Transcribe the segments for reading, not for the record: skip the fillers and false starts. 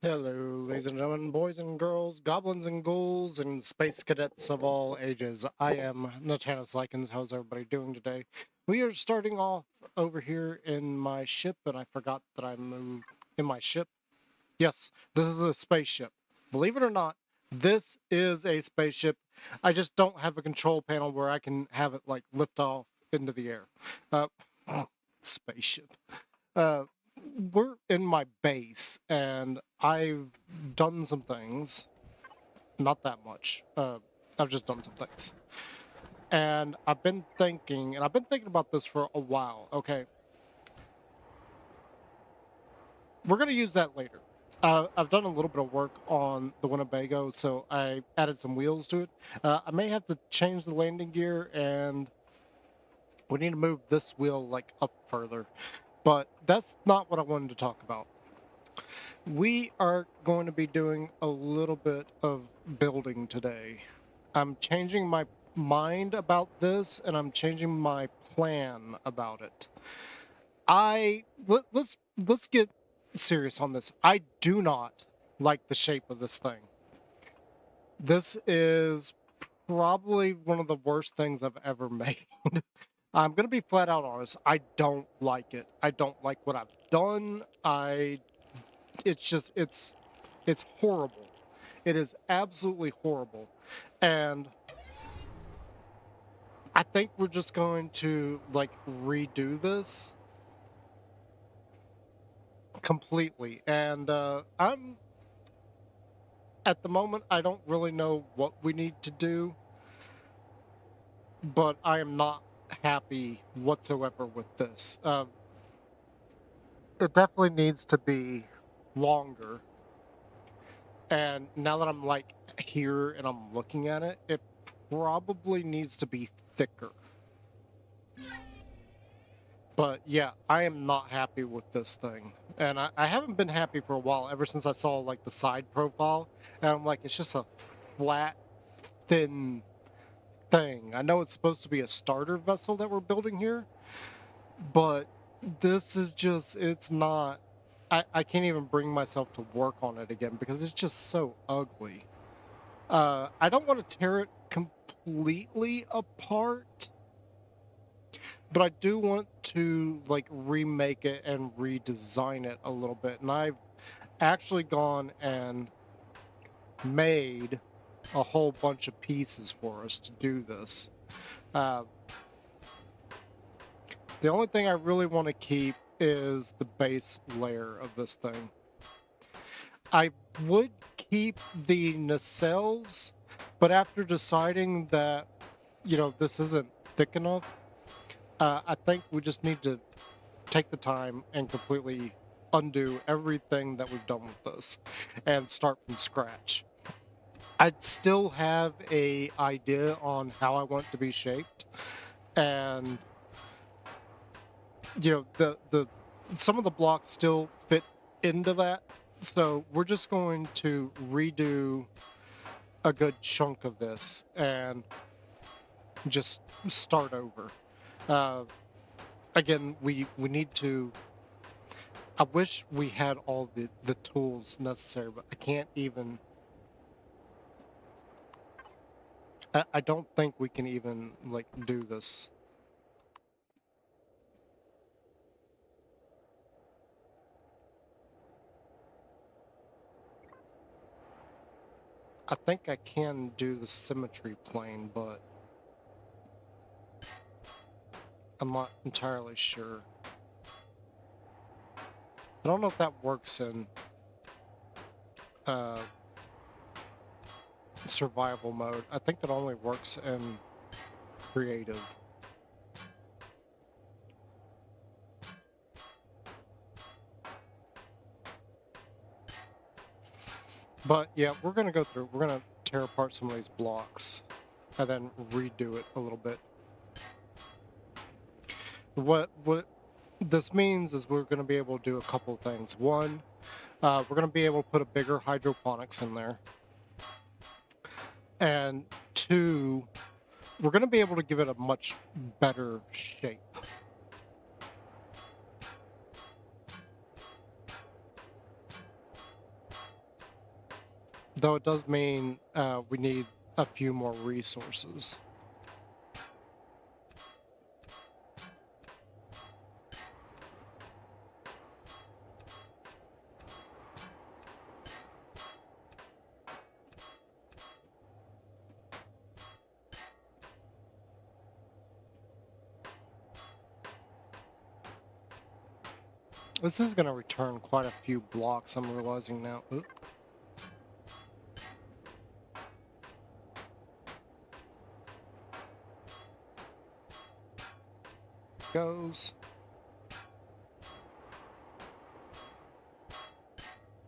Hello, ladies and gentlemen, boys and girls, goblins and ghouls, and space cadets of all ages. I am Natanus Likens. How's everybody doing today? We are starting off over here in my ship, and I forgot that I moved in my ship. Yes, this is a spaceship. Believe it or not, this is a spaceship. I just don't have a control panel where I can have it like lift off into the air. Uh, spaceship. Uh, we're in my base, and I've done some things. Not that much. I've just done some things. And I've been thinking, about this for a while. Okay, we're going to use that later. I've done a little bit of work on the Winnebago, so I added some wheels to it. I may have to change the landing gear, and we need to move this wheel like up further. But that's not what I wanted to talk about. We are going to be doing a little bit of building today. I'm changing my mind about this, and I'm changing my plan about it. Let's get serious on this. I do not like the shape of this thing. This is probably one of the worst things I've ever made. I'm gonna be flat out honest. I don't like it. I don't like what I've done. It's horrible. It is absolutely horrible. And I think we're just going to like redo this completely. And I'm at the moment, I don't really know what we need to do, but I am not happy whatsoever with this. It definitely needs to be longer. And now that I'm like here and I'm looking at it, it probably needs to be thicker. But yeah, I am not happy with this thing. And I haven't been happy for a while, ever since I saw like the side profile. And I'm like, it's just a flat, thin thing. I know it's supposed to be a starter vessel that we're building here, but this is just, it's not. I can't even bring myself to work on it again because it's just so ugly. I don't want to tear it completely apart, but I do want to like remake it and redesign it a little bit. And I've actually gone and made a whole bunch of pieces for us to do this. Uh, the only thing I really want to keep is the base layer of this thing. I would keep the nacelles, but after deciding that, this isn't thick enough, I think we just need to take the time and completely undo everything that we've done with this and start from scratch. I still have a idea on how I want it to be shaped, and the some of the blocks still fit into that. So we're just going to redo a good chunk of this and just start over. Again, we need to. I wish we had all the tools necessary, but I can't even. I don't think we can even like do this. I think I can do the symmetry plane, but I'm not entirely sure. I don't know if that works in uh, survival mode. I think that only works in creative. But yeah, we're gonna go through. We're gonna tear apart some of these blocks and then redo it a little bit. What this means is we're gonna be able to do a couple things. One, we're gonna be able to put a bigger hydroponics in there, and two, we're gonna be able to give it a much better shape. Though it does mean we need a few more resources. This is going to return quite a few blocks, I'm realizing now. Oop. Goes.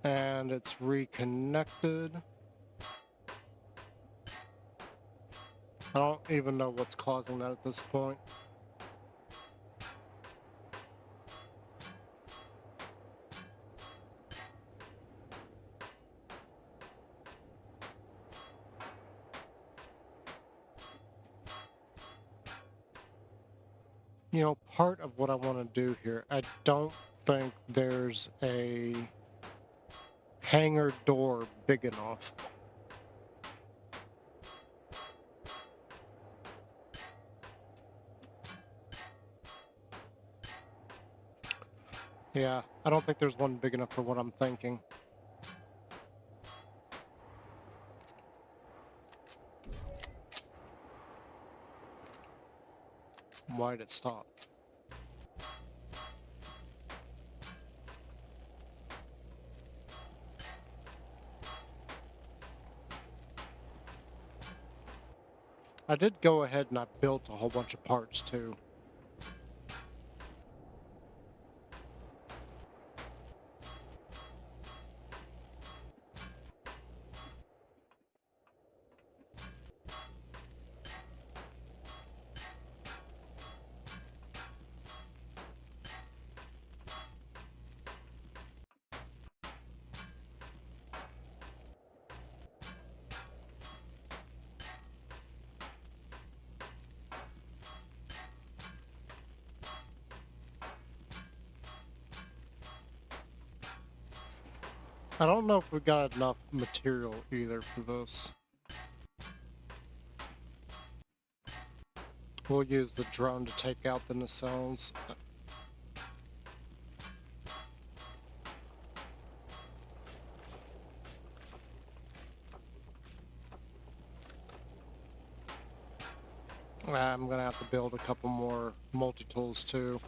And it's reconnected. I don't even know what's causing that at this point. You know, part of what I want to do here, I don't think there's a hangar door big enough. Yeah, I don't think there's one big enough for what I'm thinking. Why did it stop? I did go ahead and I built a whole bunch of parts too. I don't know if we got enough material either for this. We'll use the drone to take out the nacelles. I'm gonna have to build a couple more multi-tools too.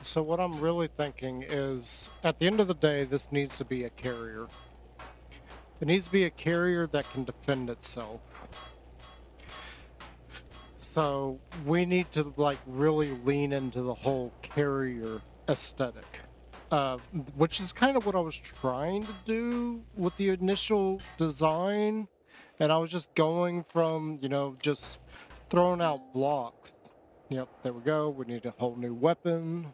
So what I'm really thinking is, at the end of the day, this needs to be a carrier. It needs to be a carrier that can defend itself. So we need to like really lean into the whole carrier aesthetic, which is kind of what I was trying to do with the initial design. And I was just going from, you know, just throwing out blocks. Yep, there we go. We need a whole new weapon,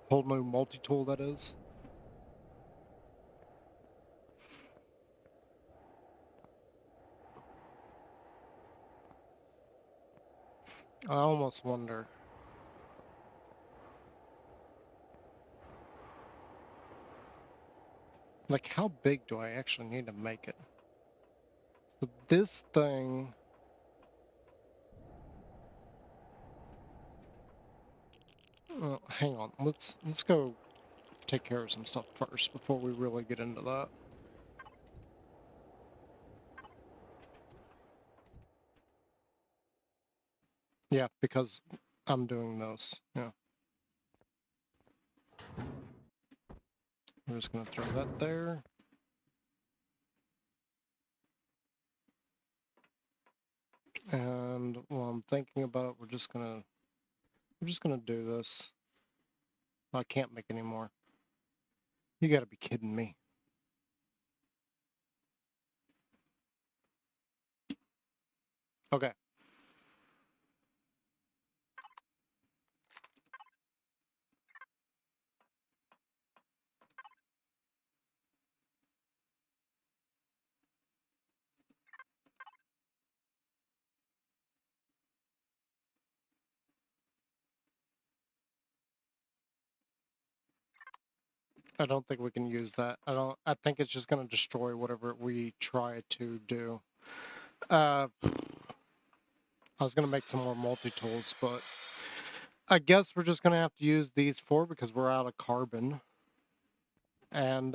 whole new multi-tool, that is. I almost wonder. Like, how big do I actually need to make it? So this thing... hang on, let's go take care of some stuff first before we really get into that. Yeah, because I'm doing those. Yeah. I'm just gonna throw that there. And while I'm thinking about it, we're just gonna do this. I can't make any more. You gotta be kidding me. Okay. I don't think we can use that. I think it's just gonna destroy whatever we try to do. I was gonna make some more multi-tools, but I guess we're just gonna have to use these four because we're out of carbon. And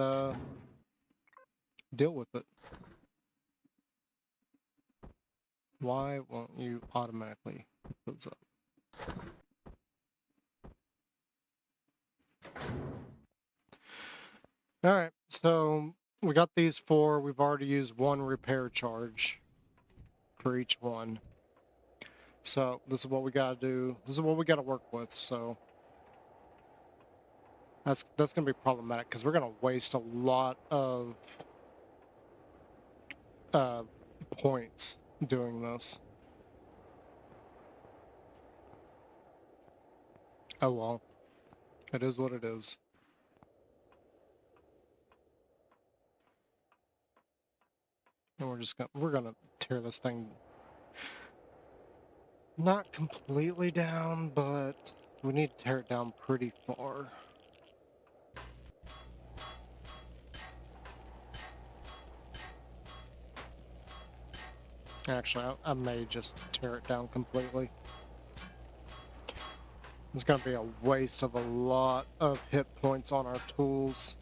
deal with it. Why won't you automatically pick those up? Alright, so we got these four. We've already used one repair charge for each one. So this is what we gotta do. This is what we gotta work with, so that's gonna be problematic because we're gonna waste a lot of points doing this. Oh well. It is what it is. And we're gonna tear this thing not completely down, but we need to tear it down pretty far. Actually, I may just tear it down completely. It's gonna be a waste of a lot of hit points on our tools.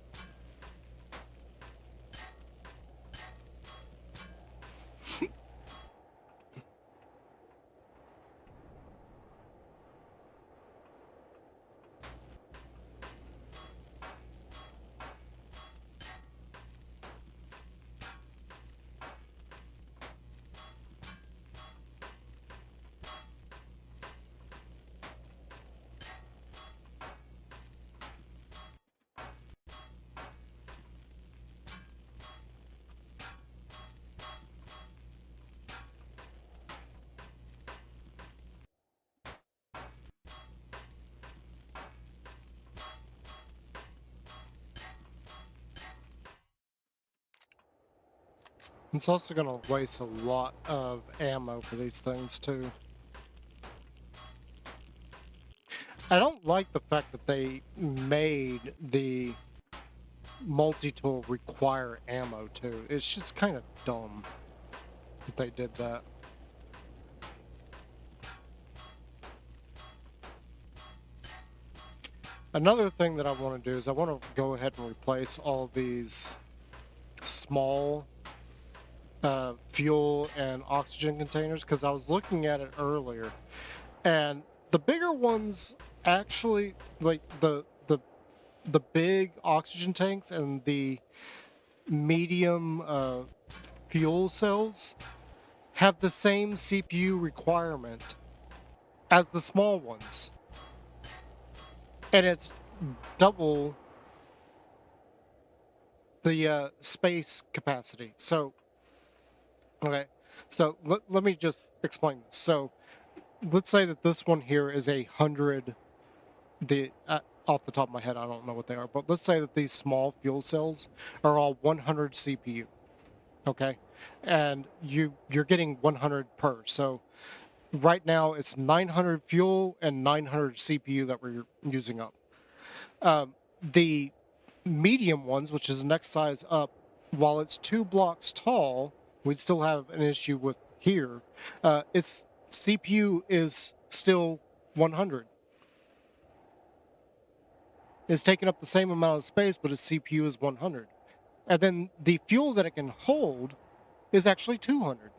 It's also gonna waste a lot of ammo for these things too. I don't like the fact that they made the multi-tool require ammo too. It's just kind of dumb that they did that. Another thing that I want to do is I want to go ahead and replace all these small fuel and oxygen containers because I was looking at it earlier, and the bigger ones actually, like the big oxygen tanks and the medium fuel cells, have the same CPU requirement as the small ones, and it's double the space capacity. So, okay, so let me just explain this. So, let's say that this one here is 100. Off the top of my head, I don't know what they are, but let's say that these small fuel cells are all 100 CPU. Okay, and you're getting 100 per. So right now it's 900 fuel and 900 CPU that we're using up. The medium ones, which is the next size up, while it's 2 blocks tall, we'd still have an issue with here. Its CPU is still 100. It's taking up the same amount of space, but its CPU is 100. And then the fuel that it can hold is actually 200.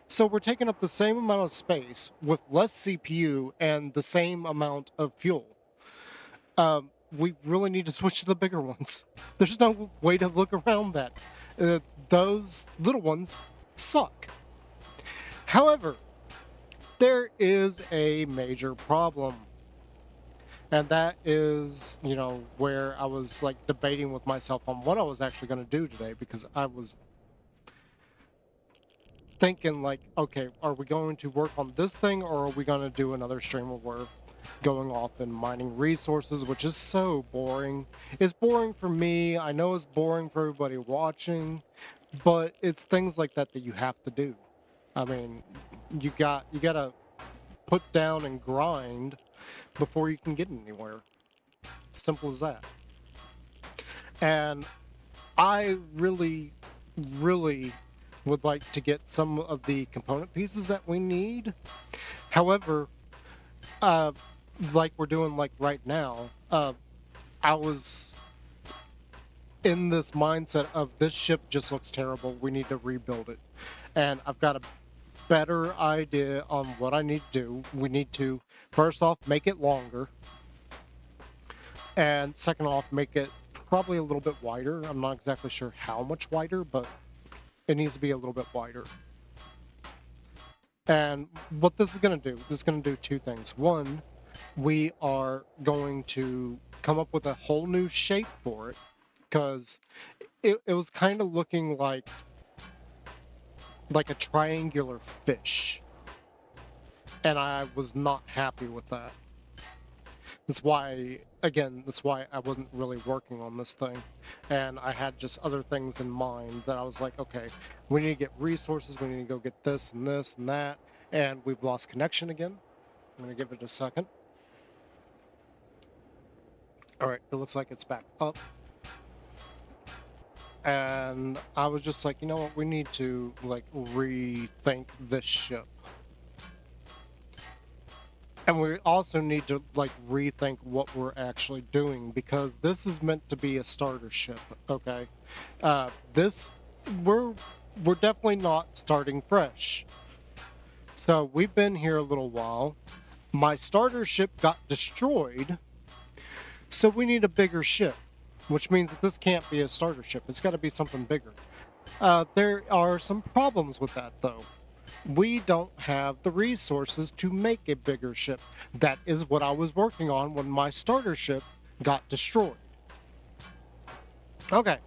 So we're taking up the same amount of space with less CPU and the same amount of fuel. We really need to switch to the bigger ones. There's no way to look around that. Those little ones suck. However, there is a major problem. And that is, where I was like debating with myself on what I was actually going to do today, because I was thinking like, okay, are we going to work on this thing, or are we going to do another stream where we're going off and mining resources, which is so boring. It's boring for me. I know it's boring for everybody watching, but it's things like that that you have to do. I mean, you gotta put down and grind before you can get anywhere. Simple as that. And I really, really would like to get some of the component pieces that we need. However, uh, like we're doing like right now, I was in this mindset of this ship just looks terrible. We need to rebuild it. And I've got a better idea on what I need to do. We need to, first off, make it longer. And second off, make it probably a little bit wider. I'm not exactly sure how much wider, but it needs to be a little bit wider. And what this is going to do, this is going to do two things. One, we are going to come up with a whole new shape for it, because it was kind of looking like a triangular fish. And I was not happy with that. That's why I wasn't really working on this thing. And I had just other things in mind that I was like, okay, we need to get resources, we need to go get this and this and that. And we've lost connection again. I'm going to give it a second. All right, it looks like it's back up. And I was just like, you know what, we need to like rethink this ship. And we also need to like rethink what we're actually doing, because this is meant to be a starter ship, okay? We're definitely not starting fresh. So we've been here a little while. My starter ship got destroyed, so we need a bigger ship, which means that this can't be a starter ship. It's got to be something bigger. There are some problems with that, though. We don't have the resources to make a bigger ship. That is what I was working on when my starter ship got destroyed. Okay.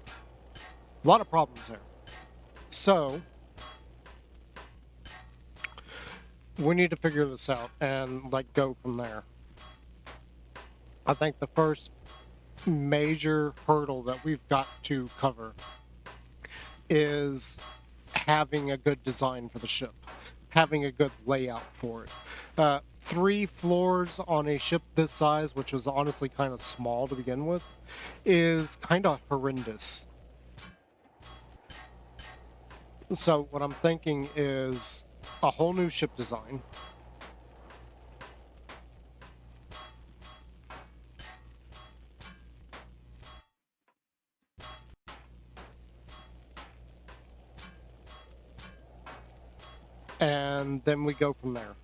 A lot of problems there. So, we need to figure this out and, like, go from there. I think the first major hurdle that we've got to cover is having a good design for the ship, having a good layout for it. 3 floors on a ship this size, which was honestly kind of small to begin with, is kind of horrendous. So what I'm thinking is a whole new ship design. And then we go from there.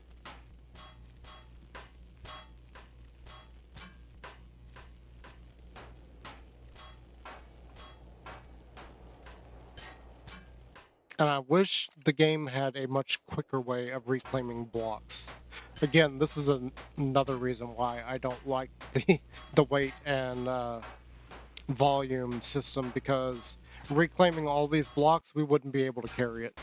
And I wish the game had a much quicker way of reclaiming blocks. Again, this is another reason why I don't like the weight and volume system, because reclaiming all these blocks, we wouldn't be able to carry it.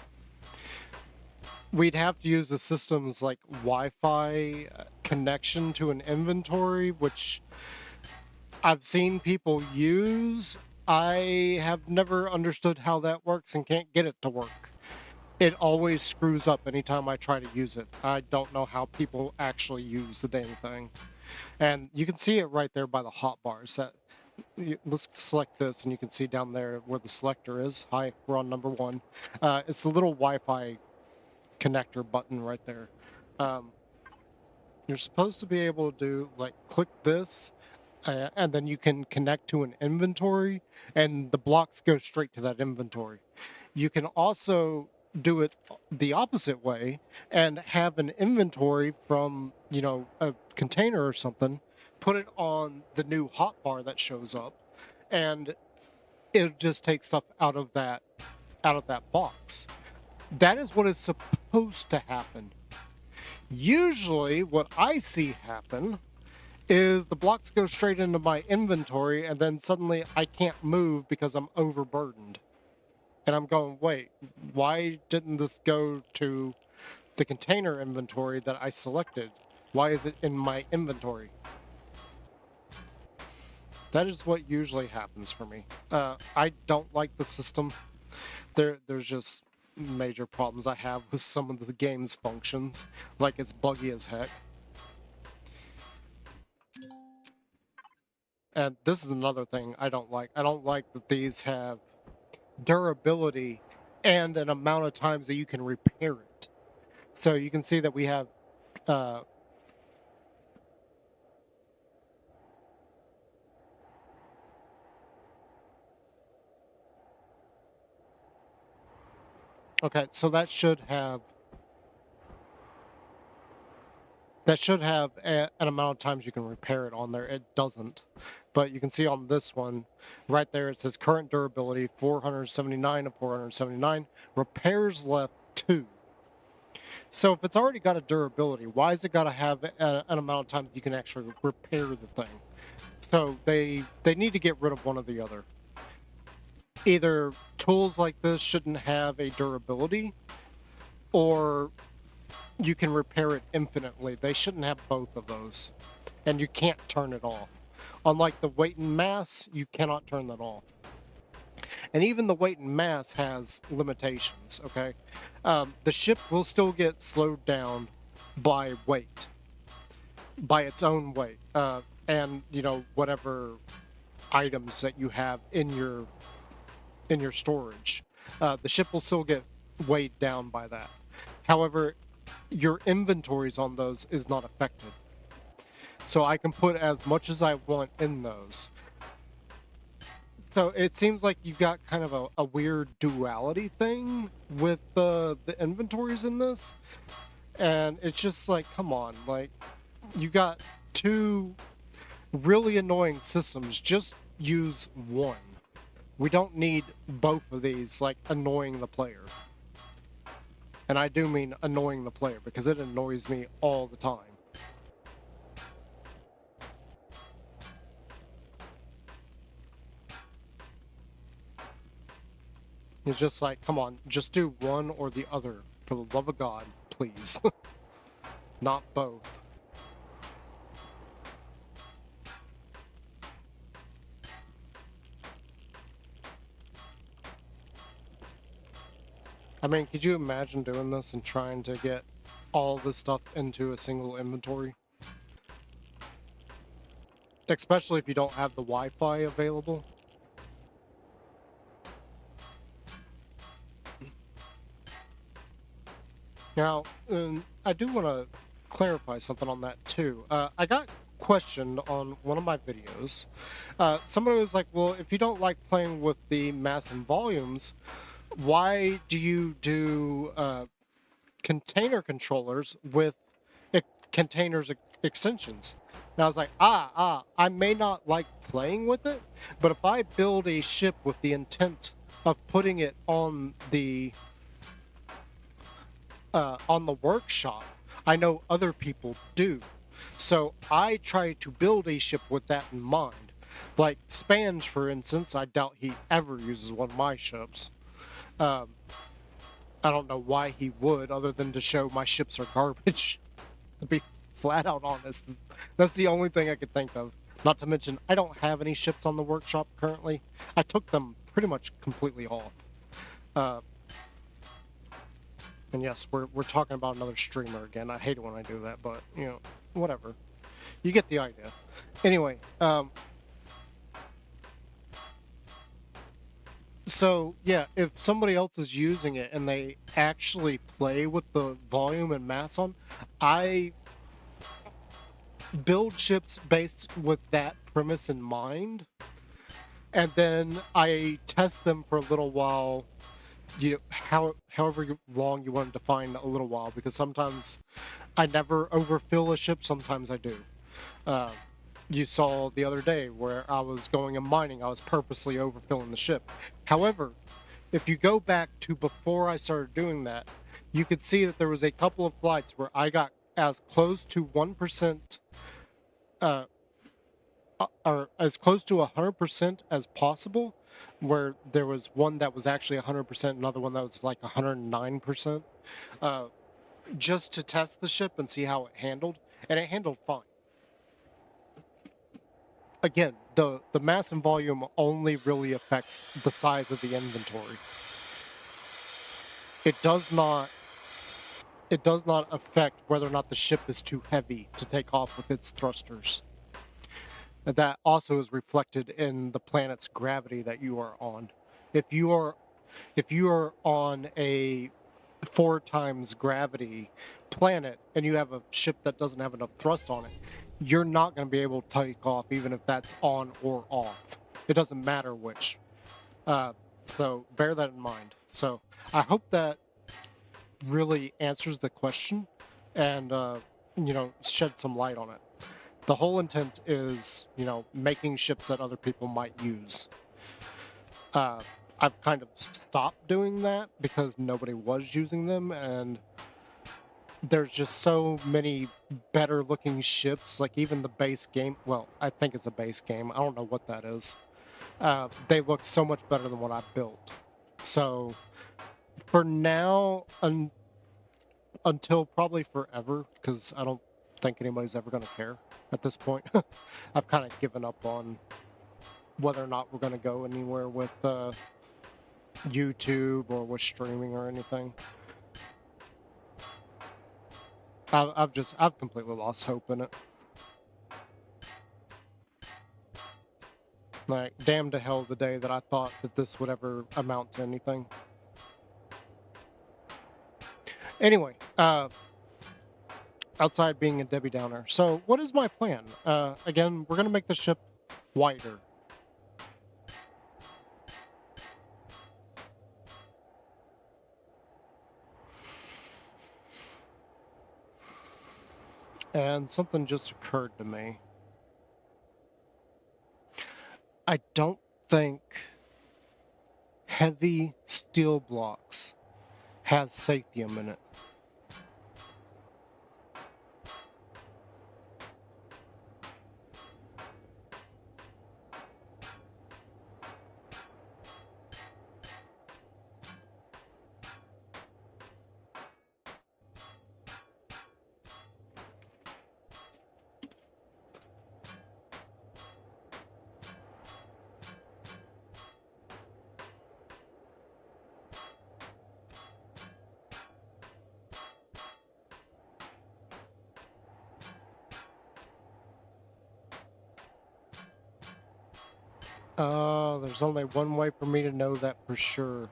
We'd have to use the system's like Wi-Fi connection to an inventory, which I've seen people use. I have never understood how that works and can't get it to work. It always screws up anytime I try to use it. I don't know how people actually use the dang thing. And you can see it right there by the hotbars. Let's select this, and you can see down there where the selector is. Hi, we're on number 1. It's the little Wi-Fi connector button right there. You're supposed to be able to do like click this, and then you can connect to an inventory, and the blocks go straight to that inventory. You can also do it the opposite way and have an inventory from, a container or something, put it on the new hotbar that shows up, and it just takes stuff out of that box. That is what is supposed to happen. Usually what I see happen is the blocks go straight into my inventory, and then suddenly I can't move because I'm overburdened. And I'm going, wait, why didn't this go to the container inventory that I selected? Why is it in my inventory? That is what usually happens for me. I don't like the system. There's just major problems I have with some of the game's functions. Like, it's buggy as heck. And this is another thing I don't like. I don't like that these have durability and an amount of times that you can repair it. So you can see that we have okay, so that should have an amount of times you can repair it on there. It doesn't. But you can see on this one, right there, it says current durability 479 of 479. Repairs left 2. So if it's already got a durability, why is it got to have an amount of times you can actually repair the thing? So they need to get rid of one or the other. Either tools like this shouldn't have a durability, or you can repair it infinitely. They shouldn't have both of those. And you can't turn it off. Unlike the weight and mass, you cannot turn that off. And even the weight and mass has limitations, okay? The ship will still get slowed down by weight, by its own weight, and, you know, whatever items that you have in your storage. The ship will still get weighed down by that. However, your inventories on those is not affected. So I can put as much as I want in those. So it seems like you've got kind of a weird duality thing with the inventories in this. And it's just like, come on, like, you got 2 really annoying systems. Just use one. We don't need both of these, like, annoying the player. And I do mean annoying the player, because it annoys me all the time. It's just like, come on, just do one or the other. For the love of God, please. Not both. I mean, could you imagine doing this and trying to get all this stuff into a single inventory? Especially if you don't have the Wi-Fi available. Now, I do want to clarify something on that too. I got questioned on one of my videos. Somebody was like, well, if you don't like playing with the mass and volumes, why do you do container controllers with containers extensions? And I was like, I may not like playing with it, but if I build a ship with the intent of putting it on the workshop, I know other people do. So I try to build a ship with that in mind. Like Spange, for instance, I doubt he ever uses one of my ships. I don't know why he would, other than to show my ships are garbage. To be flat out honest, that's the only thing I could think of. Not to mention, I don't have any ships on the workshop currently. I took them pretty much completely off. And yes, we're talking about another streamer again. I hate it when I do that, but, you know, whatever. You get the idea. Anyway, so, yeah, if somebody else is using it and they actually play with the volume and mass on, I build ships based with that premise in mind, and then I test them for a little while, however long you want to define a little while, because sometimes I never overfill a ship, sometimes I do. You saw the other day where I was going and mining, I was purposely overfilling the ship. However, if you go back to before I started doing that, you could see that there was a couple of flights where I got as close to 1% or as close to 100% as possible, where there was one that was actually 100%, another one that was like 109%, just to test the ship and see how it handled, and it handled fine. Again, the mass and volume only really affects the size of the inventory. It does not affect whether or not the ship is too heavy to take off with its thrusters. That also is reflected in the planet's gravity that you are on. If you are on a 4 times gravity planet and you have a ship that doesn't have enough thrust on it, you're not going to be able to take off even if that's on or off. It doesn't matter which. So bear that in mind. So I hope that really answers the question and shed some light on it. The whole intent is, making ships that other people might use. I've kind of stopped doing that because nobody was using them, and there's just so many better looking ships, like even the base game. Well, I think it's a base game. I don't know what that is. They look so much better than what I built. So for now, until probably forever, because I don't think anybody's ever going to care at this point. I've kind of given up on whether or not we're going to go anywhere with YouTube or with streaming or anything. I've completely lost hope in it. Like, damn to hell the day that I thought that this would ever amount to anything. Anyway, outside being a Debbie Downer. So what is my plan? Again, we're going to make the ship wider. And something just occurred to me. I don't think heavy steel blocks has sathium in it. There's only one way for me to know that for sure.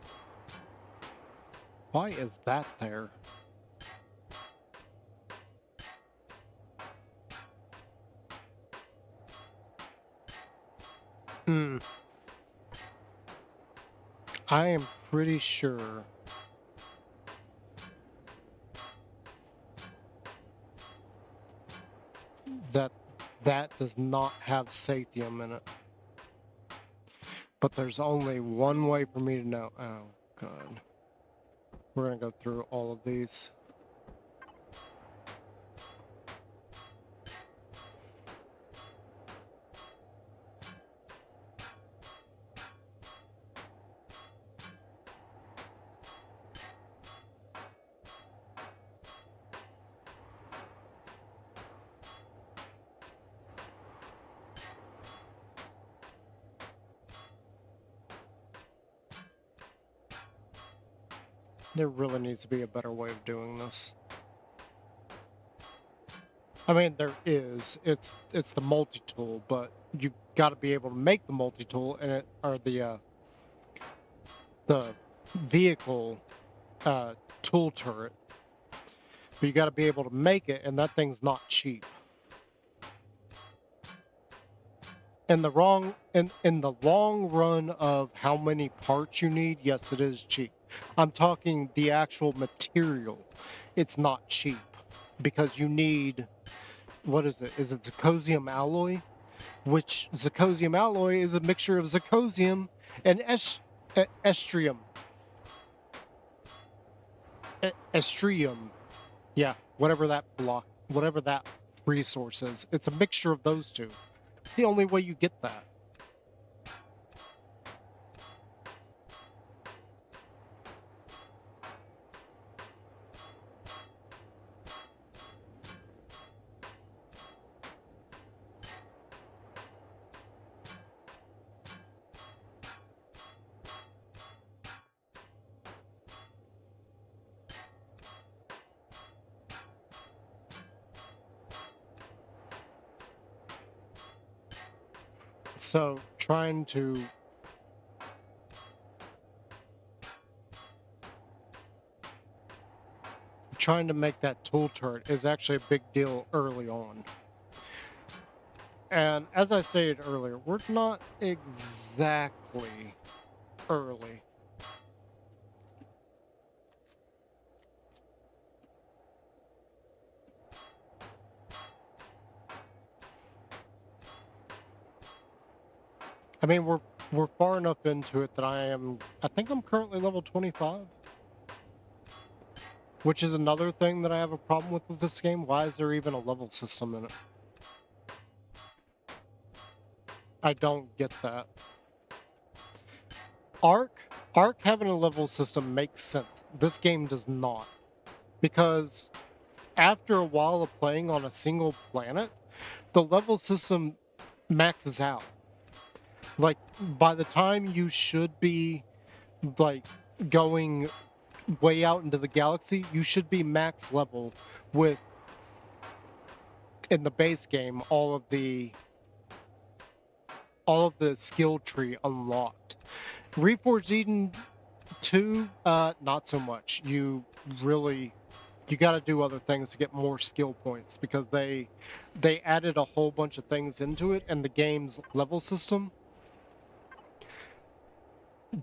Why is that there? I am pretty sure that does not have sathium in it. But there's only one way for me to know. Oh, God. We're going to go through all of these. There really needs to be a better way of doing this. I mean, there is. It's the multi-tool, but you got to be able to make the multi-tool, and or the vehicle tool turret. But you got to be able to make it, and that thing's not cheap. In the long run of how many parts you need, yes, it is cheap. I'm talking the actual material. It's not cheap because you need, what is it? Is it zirconium alloy? Which zirconium alloy is a mixture of zirconium and estrium. Estrium. Yeah, whatever that resource is. It's a mixture of those two. It's the only way you get that. So trying to make that tool turret is actually a big deal early on. And as I stated earlier, we're not exactly early. I mean, we're far enough into it that I think I'm currently level 25. Which is another thing that I have a problem with this game. Why is there even a level system in it? I don't get that. Ark having a level system makes sense. This game does not. Because after a while of playing on a single planet, the level system maxes out. Like, by the time you should be, like, going way out into the galaxy, you should be max level with, in the base game, all of the skill tree unlocked. Reforged Eden 2, not so much. You got to do other things to get more skill points because they added a whole bunch of things into it, and the game's level system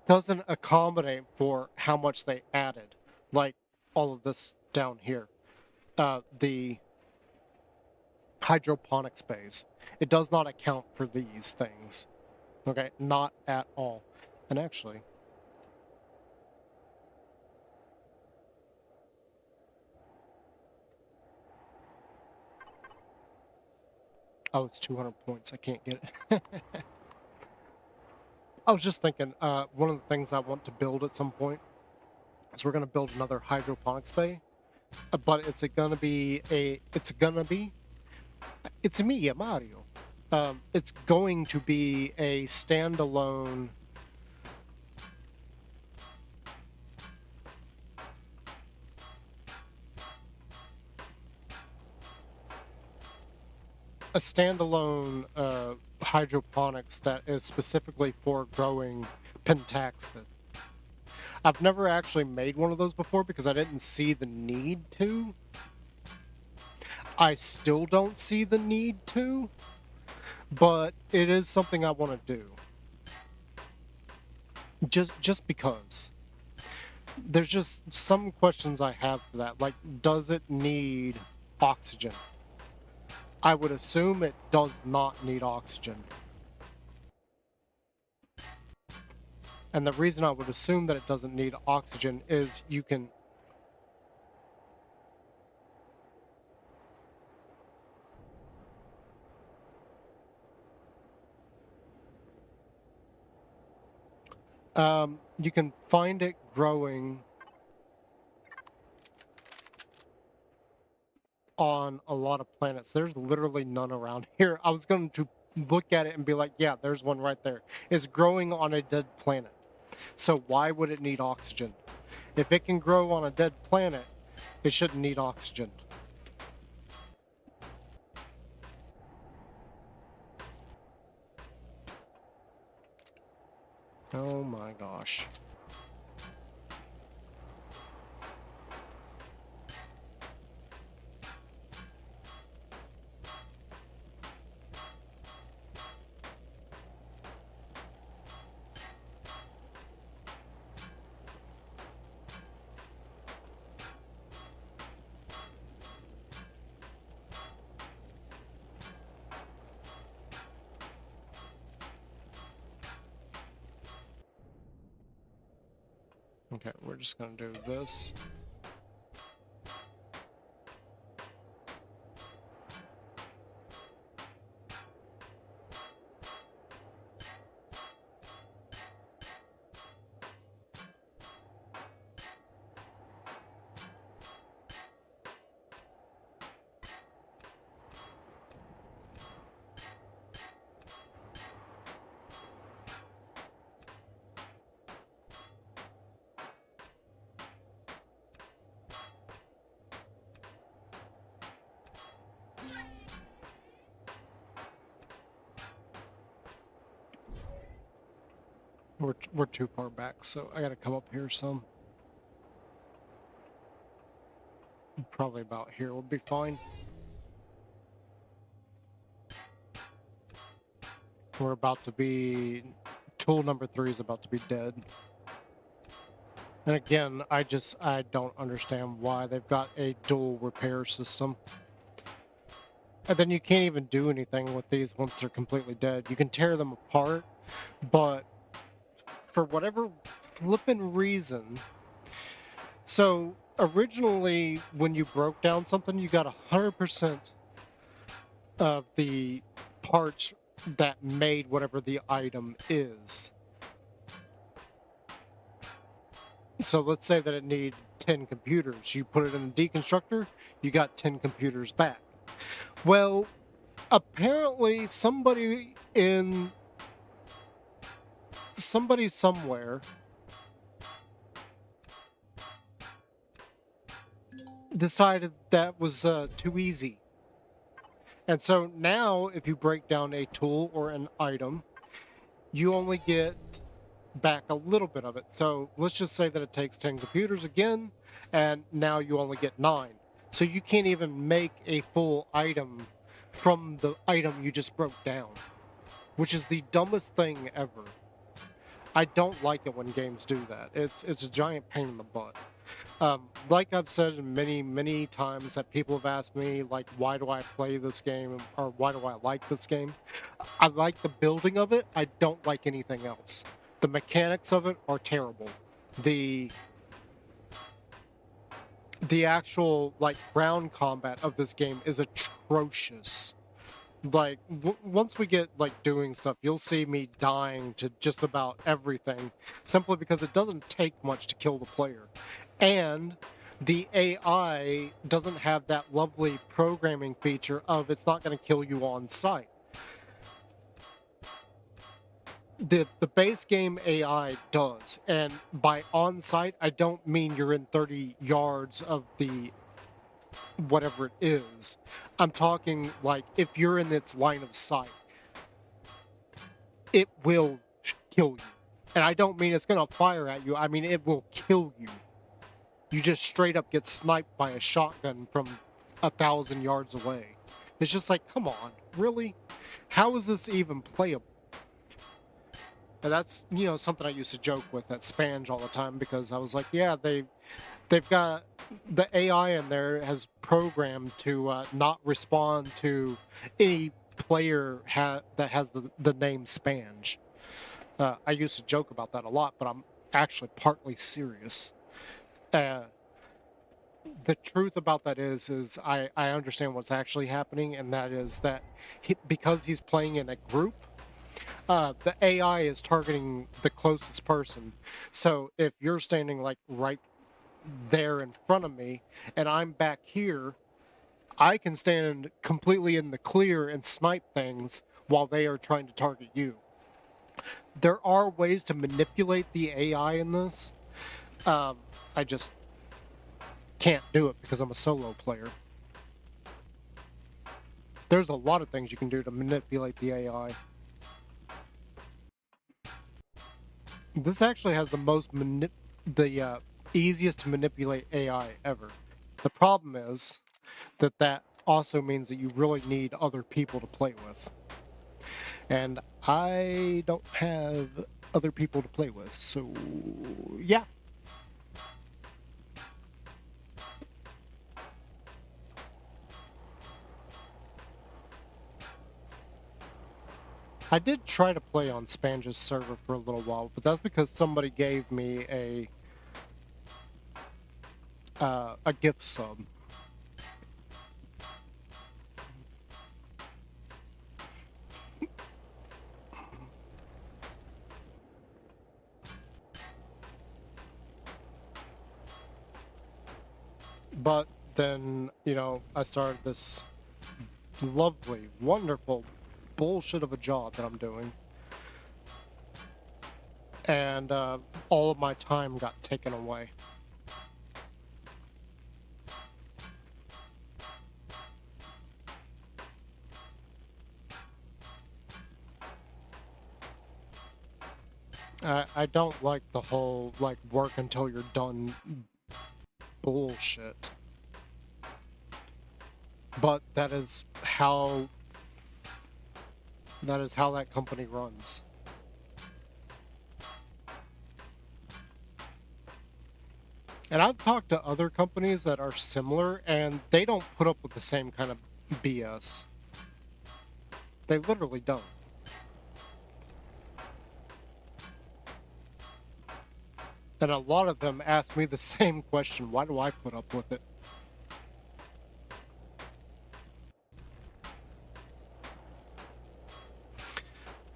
doesn't accommodate for how much they added. Like all of this down here, the hydroponics base. It does not account for these things. Okay, not at all. And actually, oh, it's 200 points. I can't get it. I was just thinking, one of the things I want to build at some point is we're going to build another hydroponics bay. But it's me, Mario. It's going to be a standalone hydroponics that is specifically for growing pentaxid. I've never actually made one of those before because I didn't see the need to. I still don't see the need to, but it is something I want to do. Just because. There's just some questions I have for that. Like, does it need oxygen? I would assume it does not need oxygen. And the reason I would assume that it doesn't need oxygen is you can... you can find it growing on a lot of planets. There's literally none around here. I was going to look at it and be like, yeah, there's one right there. It's growing on a dead planet. So why would it need oxygen? If it can grow on a dead planet, it shouldn't need oxygen. Oh my gosh. Okay, we're just gonna do this. We're too far back, so I gotta come up here some. Probably about here would be fine. We're about to be... Tool number 3 is about to be dead. And again, I don't understand why they've got a dual repair system. And then you can't even do anything with these once they're completely dead. You can tear them apart, but for whatever flippin' reason... So, originally, when you broke down something, you got 100% of the parts that made whatever the item is. So let's say that it needed 10 computers. You put it in a deconstructor, you got 10 computers back. Well, apparently somebody somewhere decided that was too easy. And so now if you break down a tool or an item, you only get back a little bit of it. So let's just say that it takes 10 computers again, and now you only get 9. So you can't even make a full item from the item you just broke down, which is the dumbest thing ever. I don't like it when games do that. It's a giant pain in the butt. Like I've said many times that people have asked me, like, why do I play this game, or why do I like this game? I like the building of it. I don't like anything else. The mechanics of it are terrible. The actual, like, ground combat of this game is atrocious. Like, once we get, like, doing stuff, you'll see me dying to just about everything, simply because it doesn't take much to kill the player. And the AI doesn't have that lovely programming feature of it's not going to kill you on sight. The base game AI does, and by on sight, I don't mean you're in 30 yards of the whatever it is. I'm talking like if you're in its line of sight, it will kill you. And I don't mean it's going to fire at you, I mean it will kill you. You just straight up get sniped by a shotgun from 1,000 yards away. It's just like, come on, really? How is this even playable? And that's, you know, something I used to joke with at Spange all the time, because I was like, yeah, they've got the AI in there has programmed to not respond to any player that has the name Spange. I used to joke about that a lot, but I'm actually partly serious. The truth about that is I understand what's actually happening, and that is that because he's playing in a group, the AI is targeting the closest person. So if you're standing like right there in front of me and I'm back here, I can stand completely in the clear and snipe things while they are trying to target you. There are ways to manipulate the AI in this. I just can't do it because I'm a solo player. There's a lot of things you can do to manipulate the AI. This actually has the most easiest to manipulate AI ever. The problem is that also means that you really need other people to play with. And I don't have other people to play with, so yeah. I did try to play on Spange's server for a little while, but that's because somebody gave me a gift sub. But then, you know, I started this lovely, wonderful bullshit of a job that I'm doing. And all of my time got taken away. I don't like the whole, like, work until you're done bullshit. But that is how that company runs. And I've talked to other companies that are similar, and they don't put up with the same kind of BS. They literally don't. And a lot of them ask me the same question, why do I put up with it?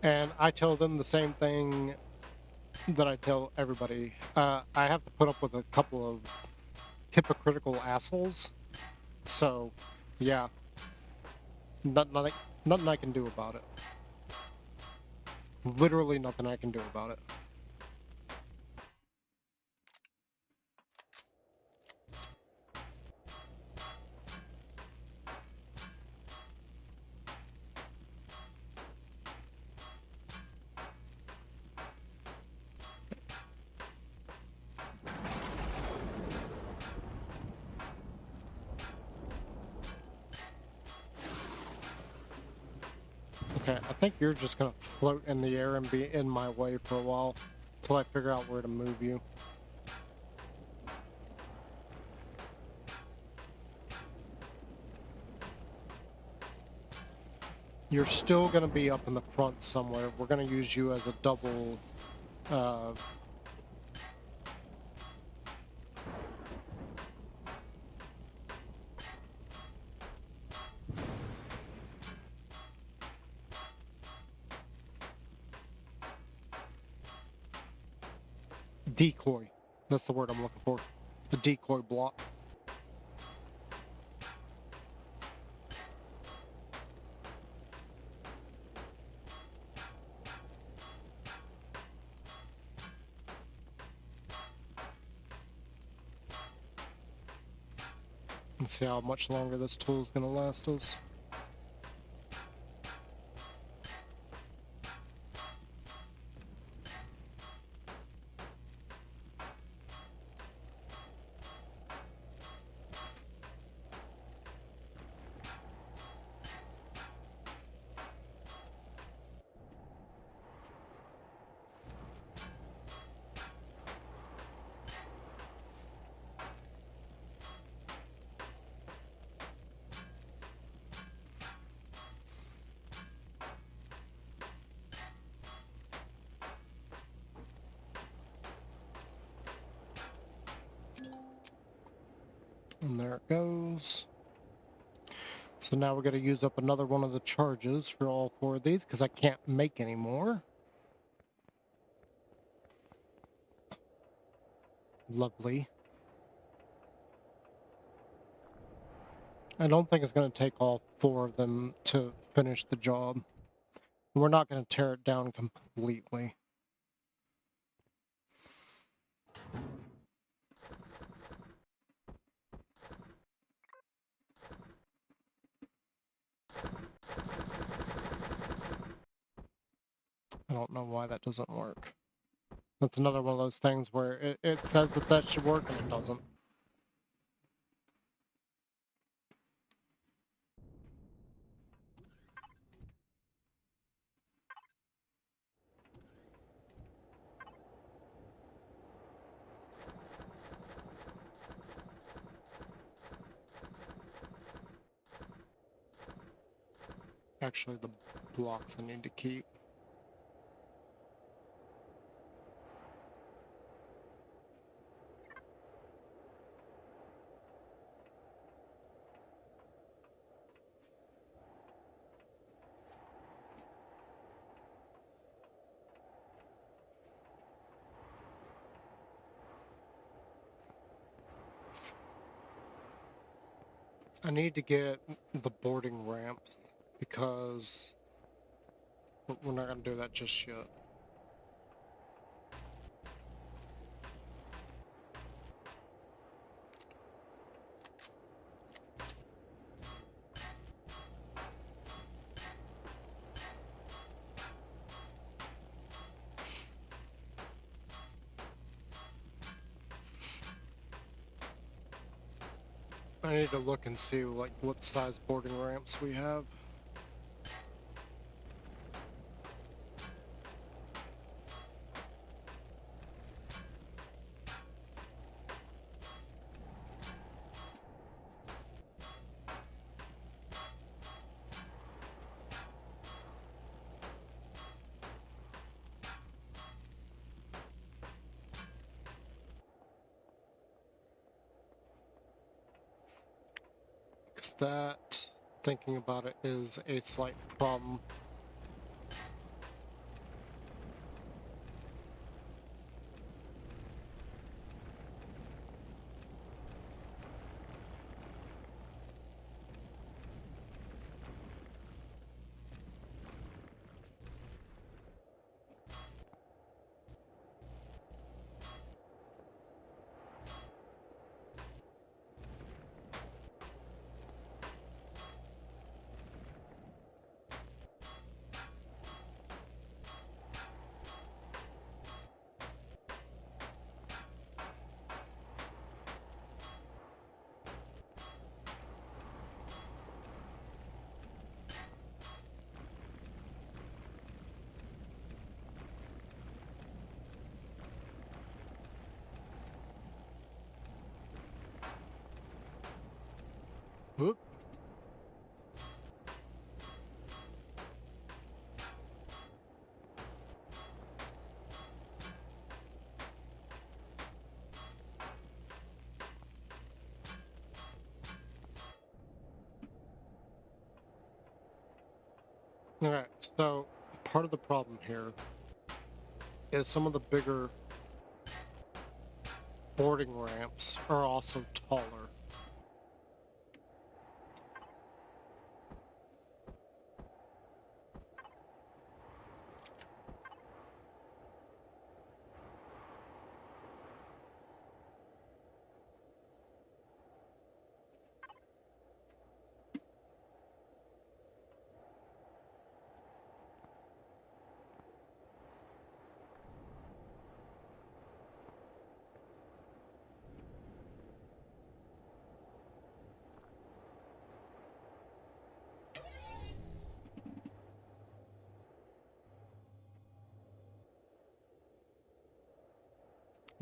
And I tell them the same thing that I tell everybody. I have to put up with a couple of hypocritical assholes. So, yeah, nothing I can do about it. Literally nothing I can do about it. Okay, I think you're just gonna float in the air and be in my way for a while, till I figure out where to move you. You're still gonna be up in the front somewhere. We're gonna use you as a double, uh... decoy. That's the word I'm looking for. The decoy block. Let's see how much longer this tool is gonna last us. And there it goes. So now we're gonna use up another one of the charges for all 4 of these, because I can't make any more. Lovely. I don't think it's going to take all 4 of them to finish the job. We're not going to tear it down completely. I don't know why that doesn't work. That's another one of those things where it says that that should work and it doesn't. Actually, the blocks I need to keep. I need to get the boarding ramps because we're not going to do that just yet. I need to look and see like what size boarding ramps we have. Because that, thinking about it, is a slight problem. Whoop. Alright, so part of the problem here is some of the bigger boarding ramps are also taller.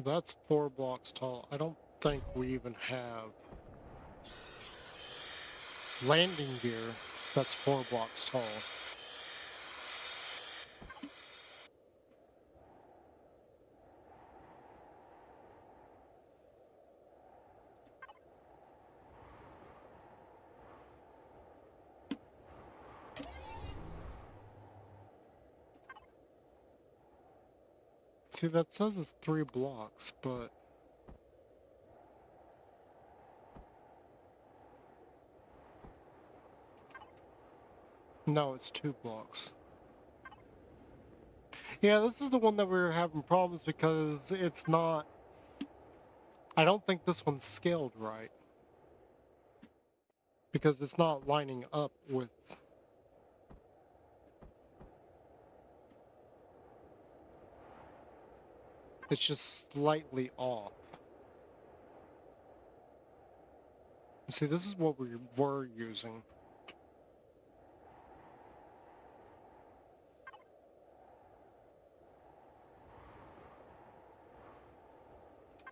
That's 4 blocks tall. I don't think we even have landing gear that's 4 blocks tall. See, that says it's 3 blocks, but no, it's 2 blocks. Yeah, this is the one that we were having problems because it's not... I don't think this one's scaled right. Because it's not lining up with... It's just slightly off. See, this is what we were using.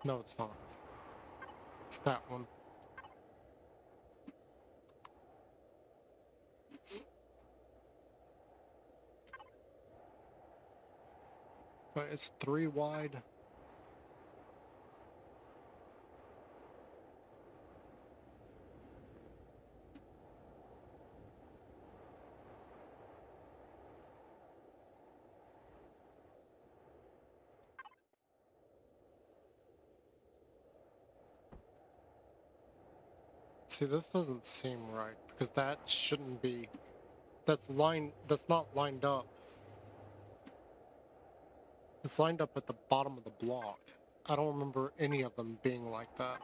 No, it's not. It's that one. But it's 3 wide. See, this doesn't seem right, because that shouldn't be... That's not lined up. It's lined up at the bottom of the block. I don't remember any of them being like that.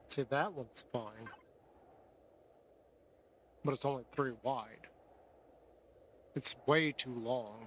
See, that one's fine. But it's only 3 wide. It's way too long.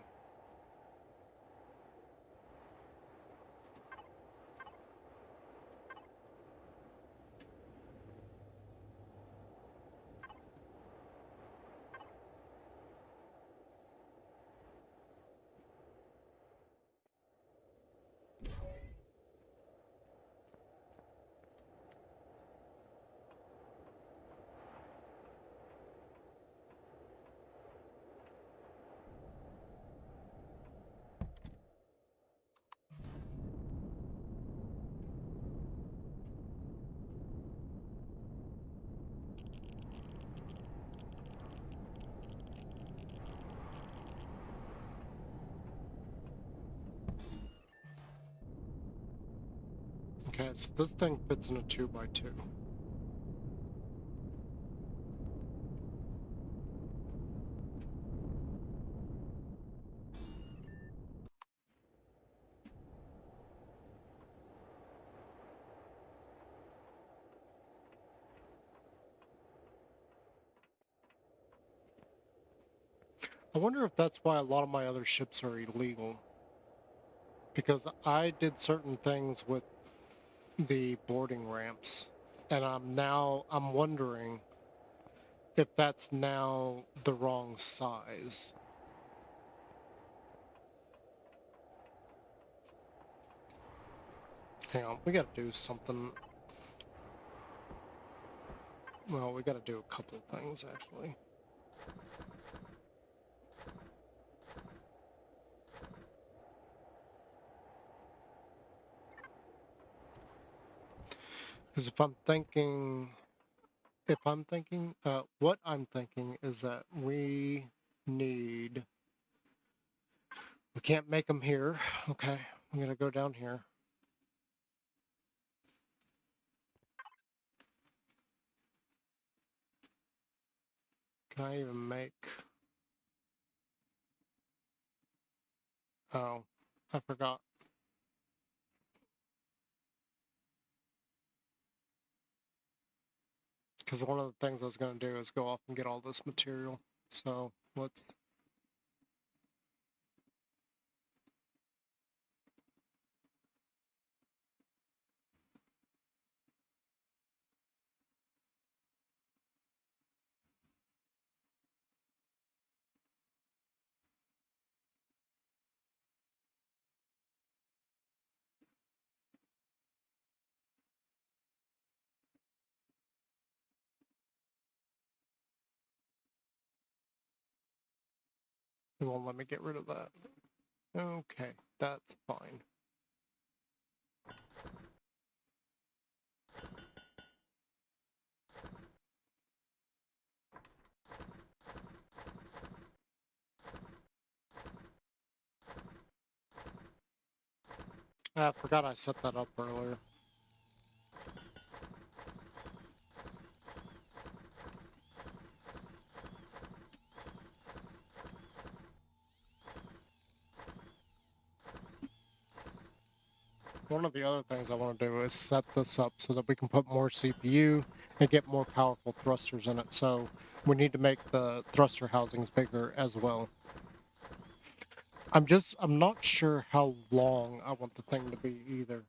Okay, so this thing fits in a 2x2. I wonder if that's why a lot of my other ships are illegal. Because I did certain things with the boarding ramps, and I'm wondering if that's now the wrong size. Hang on, we gotta do something. Well, we gotta do a couple of things, actually. Because what I'm thinking is that we can't make them here. Okay, I'm gonna go down here. Can I even make... Oh, I forgot. Because one of the things I was going to do is go off and get all this material. So let's... It won't let me get rid of that. Okay, that's fine. I forgot I set that up earlier. One of the other things I want to do is set this up so that we can put more CPU and get more powerful thrusters in it. So we need to make the thruster housings bigger as well. I'm not sure how long I want the thing to be either.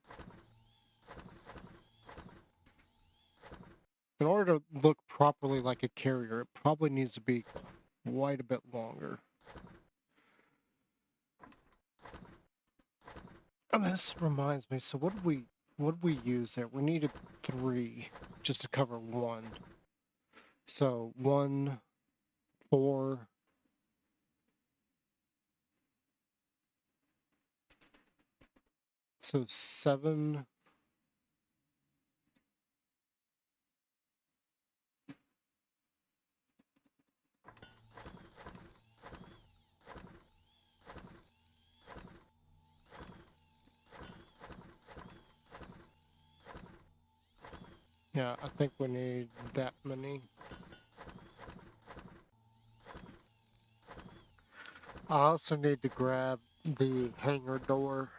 In order to look properly like a carrier, it probably needs to be quite a bit longer. And this reminds me, so what did we use there? We needed 3 just to cover 1. So 1, 4. So 7. Yeah, I think we need that many. I also need to grab the hangar door.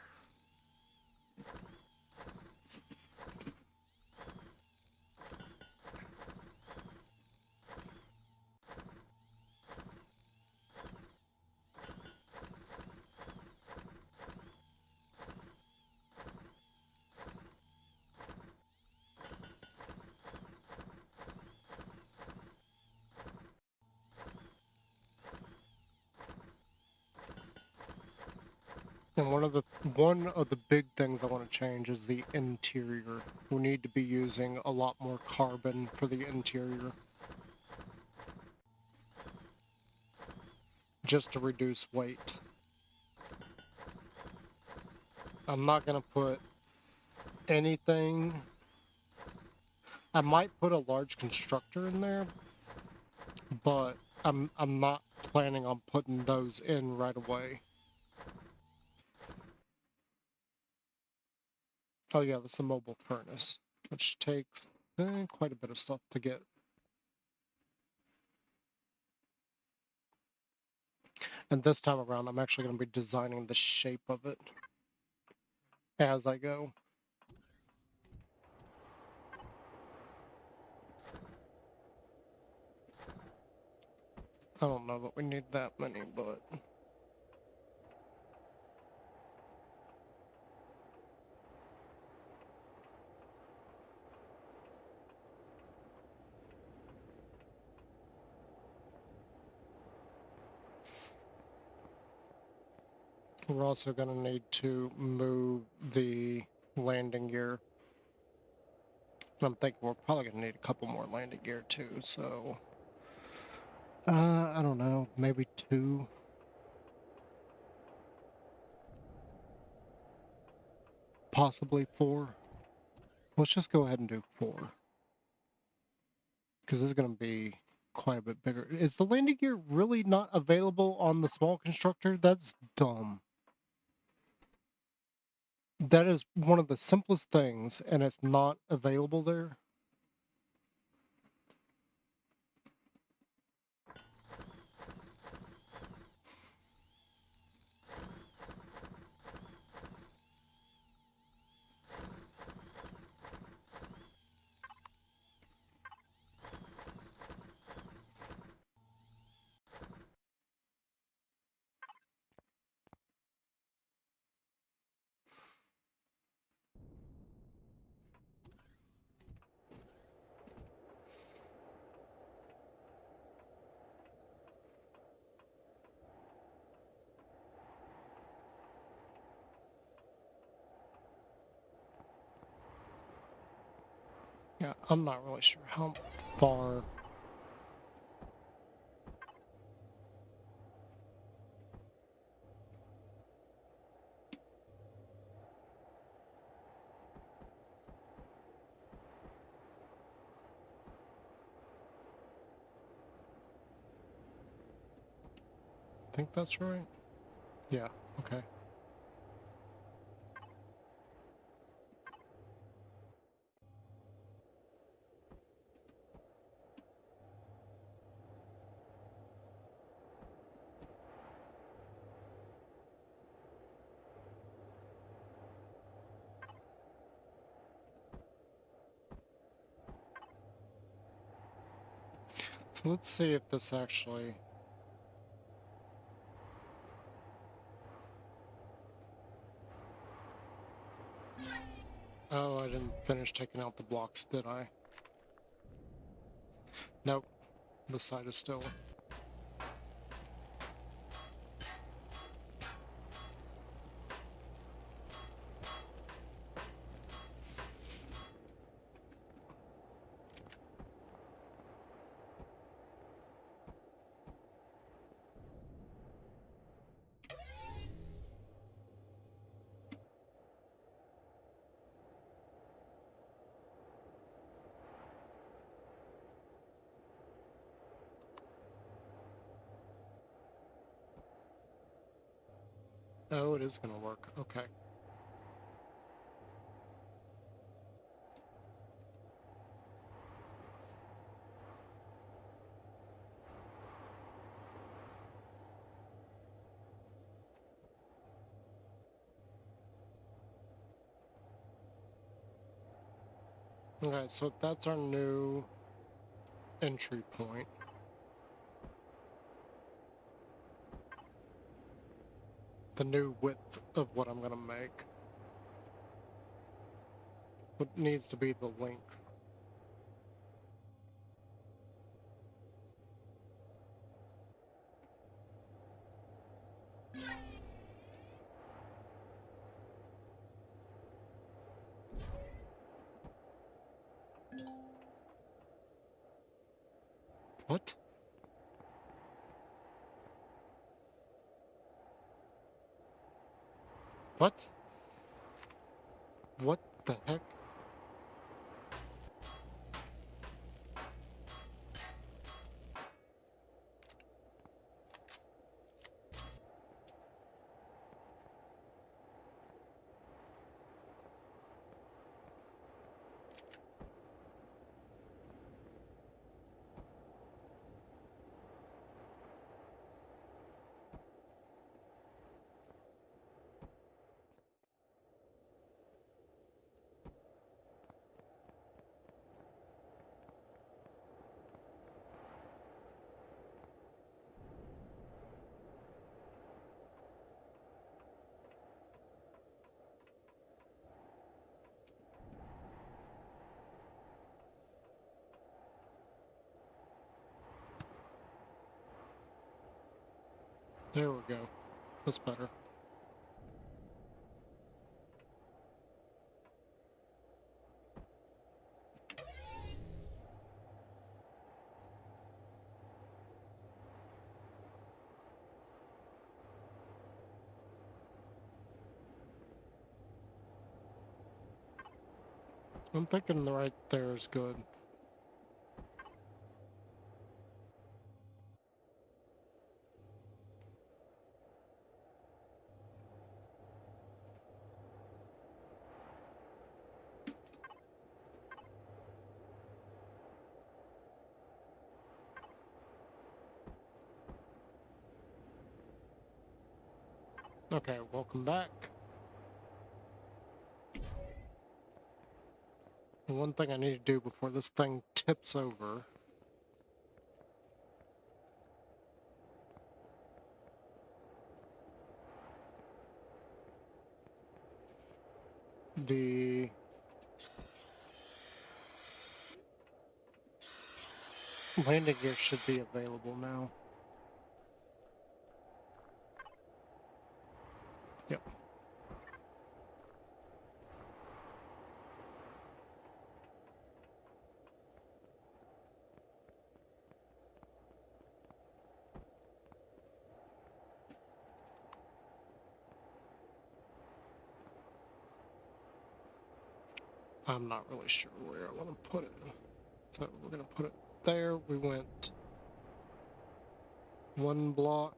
And one of the big things I want to change is the interior. We need to be using a lot more carbon for the interior, just to reduce weight. I'm not gonna put anything. I might put a large constructor in there, but I'm not planning on putting those in right away. Oh yeah, this is a mobile furnace, which takes quite a bit of stuff to get. And this time around, I'm actually going to be designing the shape of it as I go. I don't know that we need that many, but... We're also going to need to move the landing gear. And I'm thinking we're probably going to need a couple more landing gear too, so... I don't know, maybe 2. Possibly 4. Let's just go ahead and do 4. Because this is going to be quite a bit bigger. Is the landing gear really not available on the small constructor? That's dumb. That is one of the simplest things, and it's not available there. Yeah, I'm not really sure how far. I think that's right. Yeah, okay. So let's see if this actually... Oh, I didn't finish taking out the blocks, did I? Nope. The side is still... Oh, it is gonna work. Okay. Okay, so that's our new entry point. The new width of what I'm gonna make. What needs to be the length. What? What? What the heck? There we go. That's better. I'm thinking right there is good. Okay, welcome back. The one thing I need to do before this thing tips over the landing gear should be available now. Yep. I'm not really sure where I want to put it. So we're going to put it there. We went one block.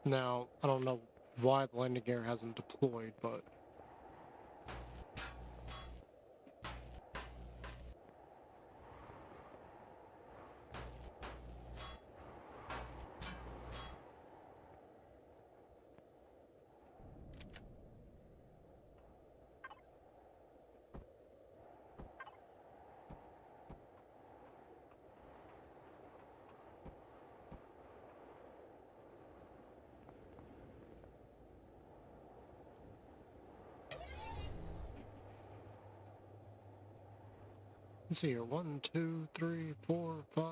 Now, I don't know why the landing gear hasn't deployed, but let's see here. 1, 2, 3, 4, 5,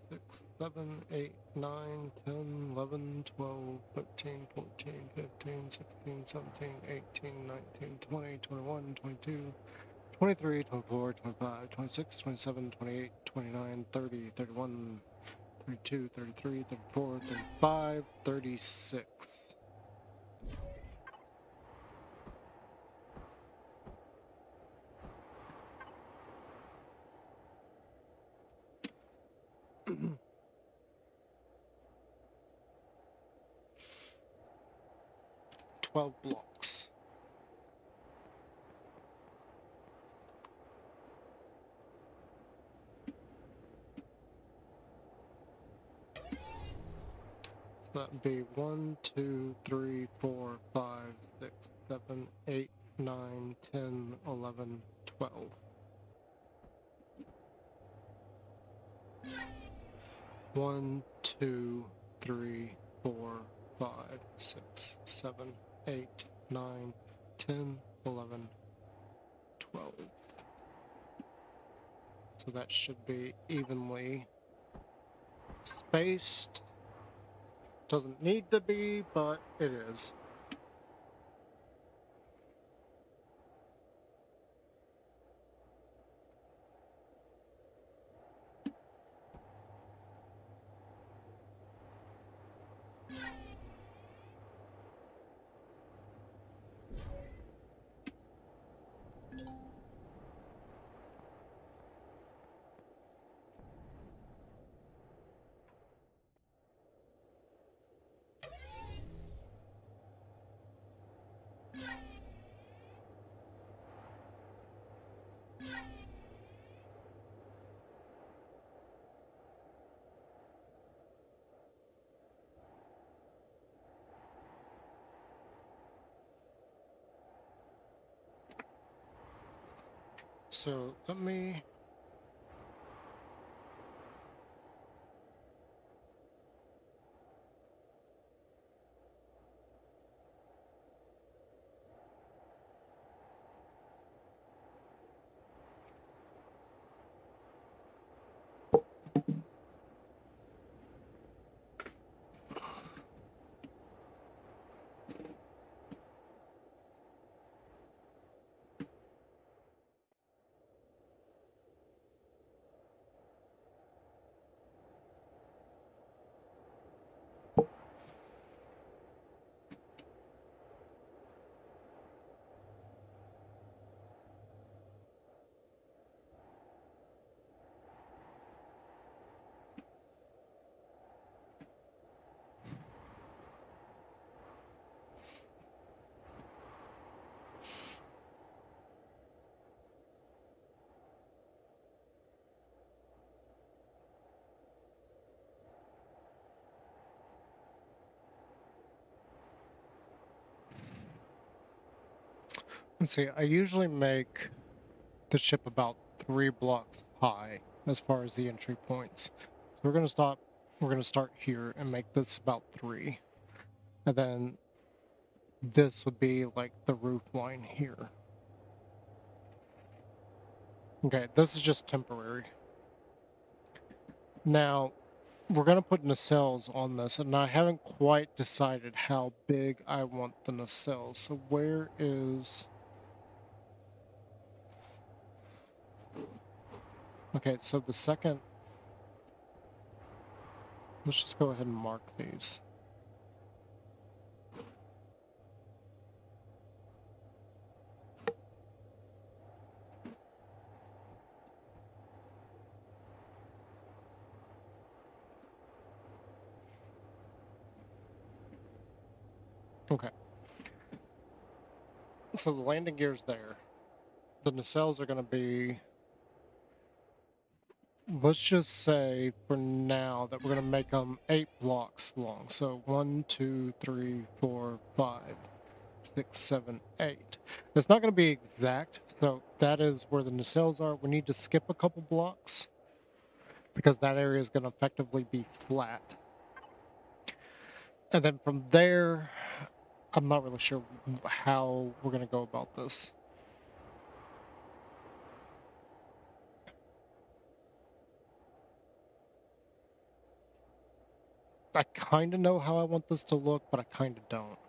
6, 7, 8, 9, 10, 11, 12, 13, 14, 15, 16, 17, 18, 19, 20, 21, 22, 23, 24, 25, 26, 27, 28, 29, 30, 31, 32, 33, 34, 35, 36. $12 blocks. So that'd be 1, 2, 3, 4, 5, 6, 7, 8, 9, 10, 11, 12. 1, 2, 3, 4, 5, 6, 7, 8, 9, 10, 11, 12. So that should be evenly spaced. Doesn't need to be, but it is. So let me... Let's see, I usually make the ship about 3 blocks high as far as the entry points. So we're gonna start here and make this about 3. And then this would be like the roof line here. Okay, this is just temporary. Now, we're gonna put nacelles on this, and I haven't quite decided how big I want the nacelles. So where is... Okay, so the second... Let's just go ahead and mark these. Okay. So the landing gear's there. The nacelles are gonna be... Let's just say for now that we're gonna make them 8 blocks long. So 1, 2, 3, 4, 5, 6, 7, 8. It's not gonna be exact, so that is where the nacelles are. We need to skip a couple blocks because that area is gonna effectively be flat. And then from there, I'm not really sure how we're gonna go about this. I kind of know how I want this to look, but I kind of don't.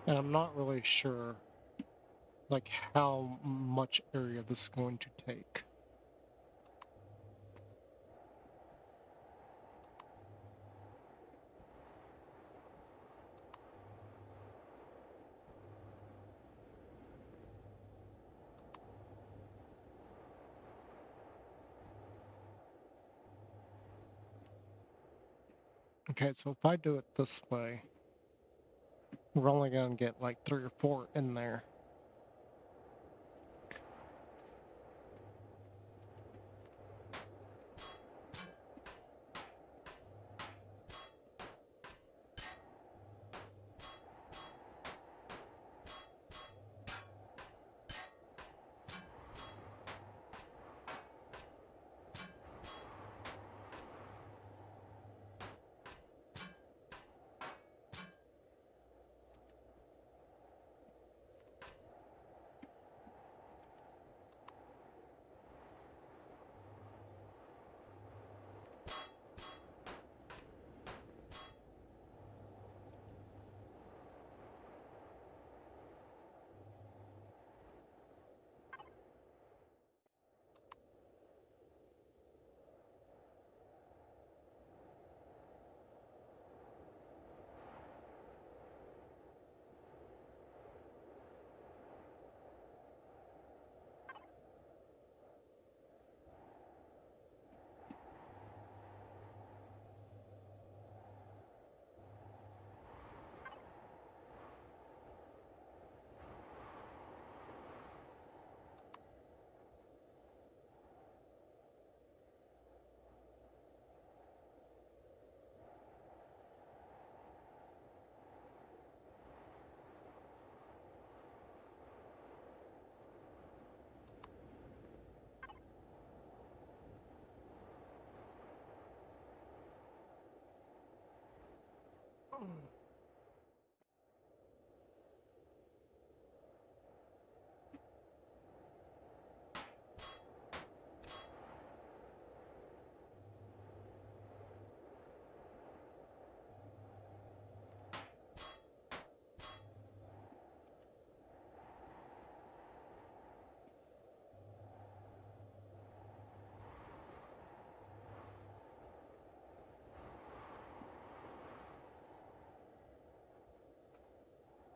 And I'm not really sure, like, how much area this is going to take. Okay, so if I do it this way, we're only gonna get like 3 or 4 in there.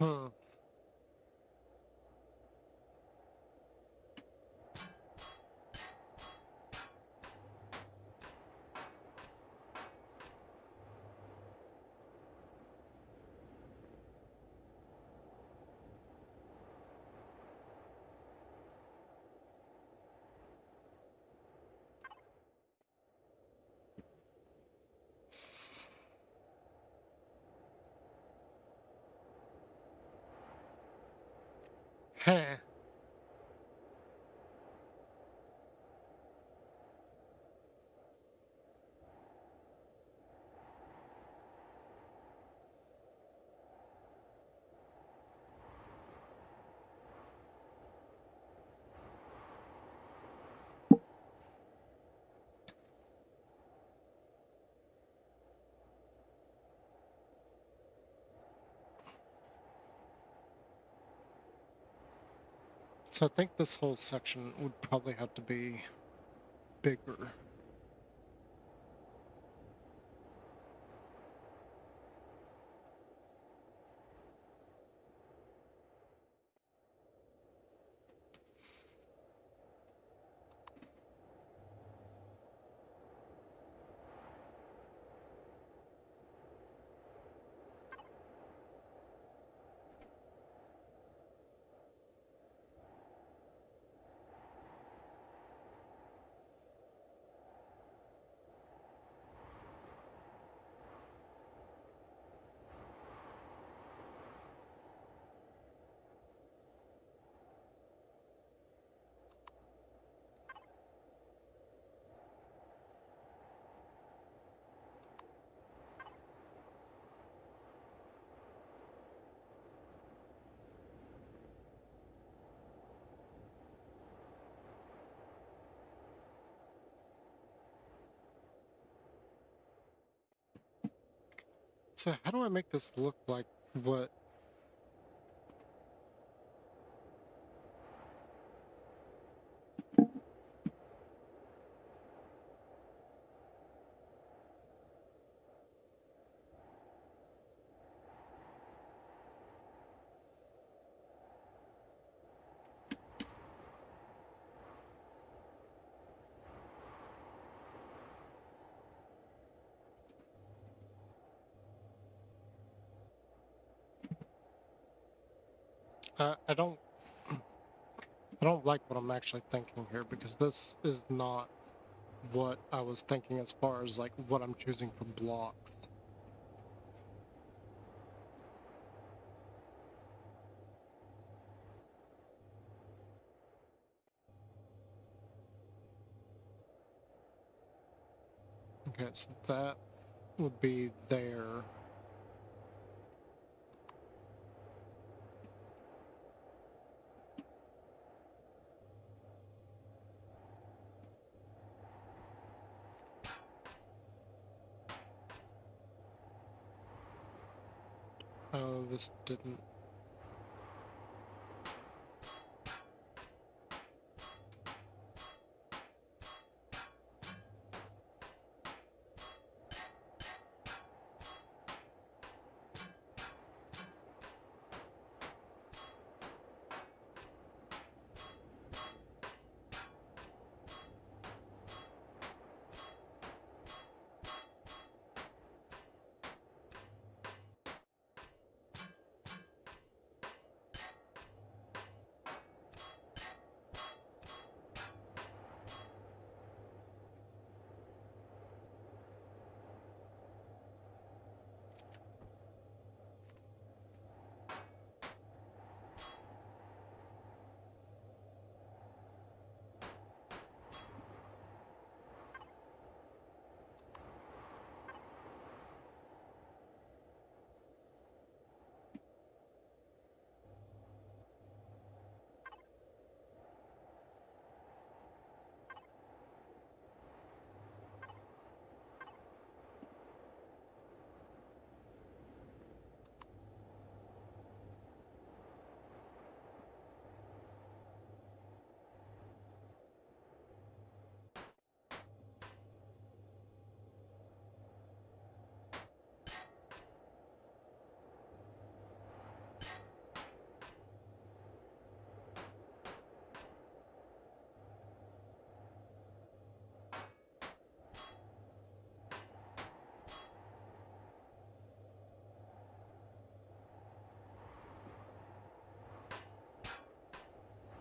Hmm. Heh. So I think this whole section would probably have to be bigger. So how do I make this look like what? I don't I don't like what I'm actually thinking here, because this is not what I was thinking as far as like what I'm choosing for blocks. Okay, so that would be there. Oh, this didn't.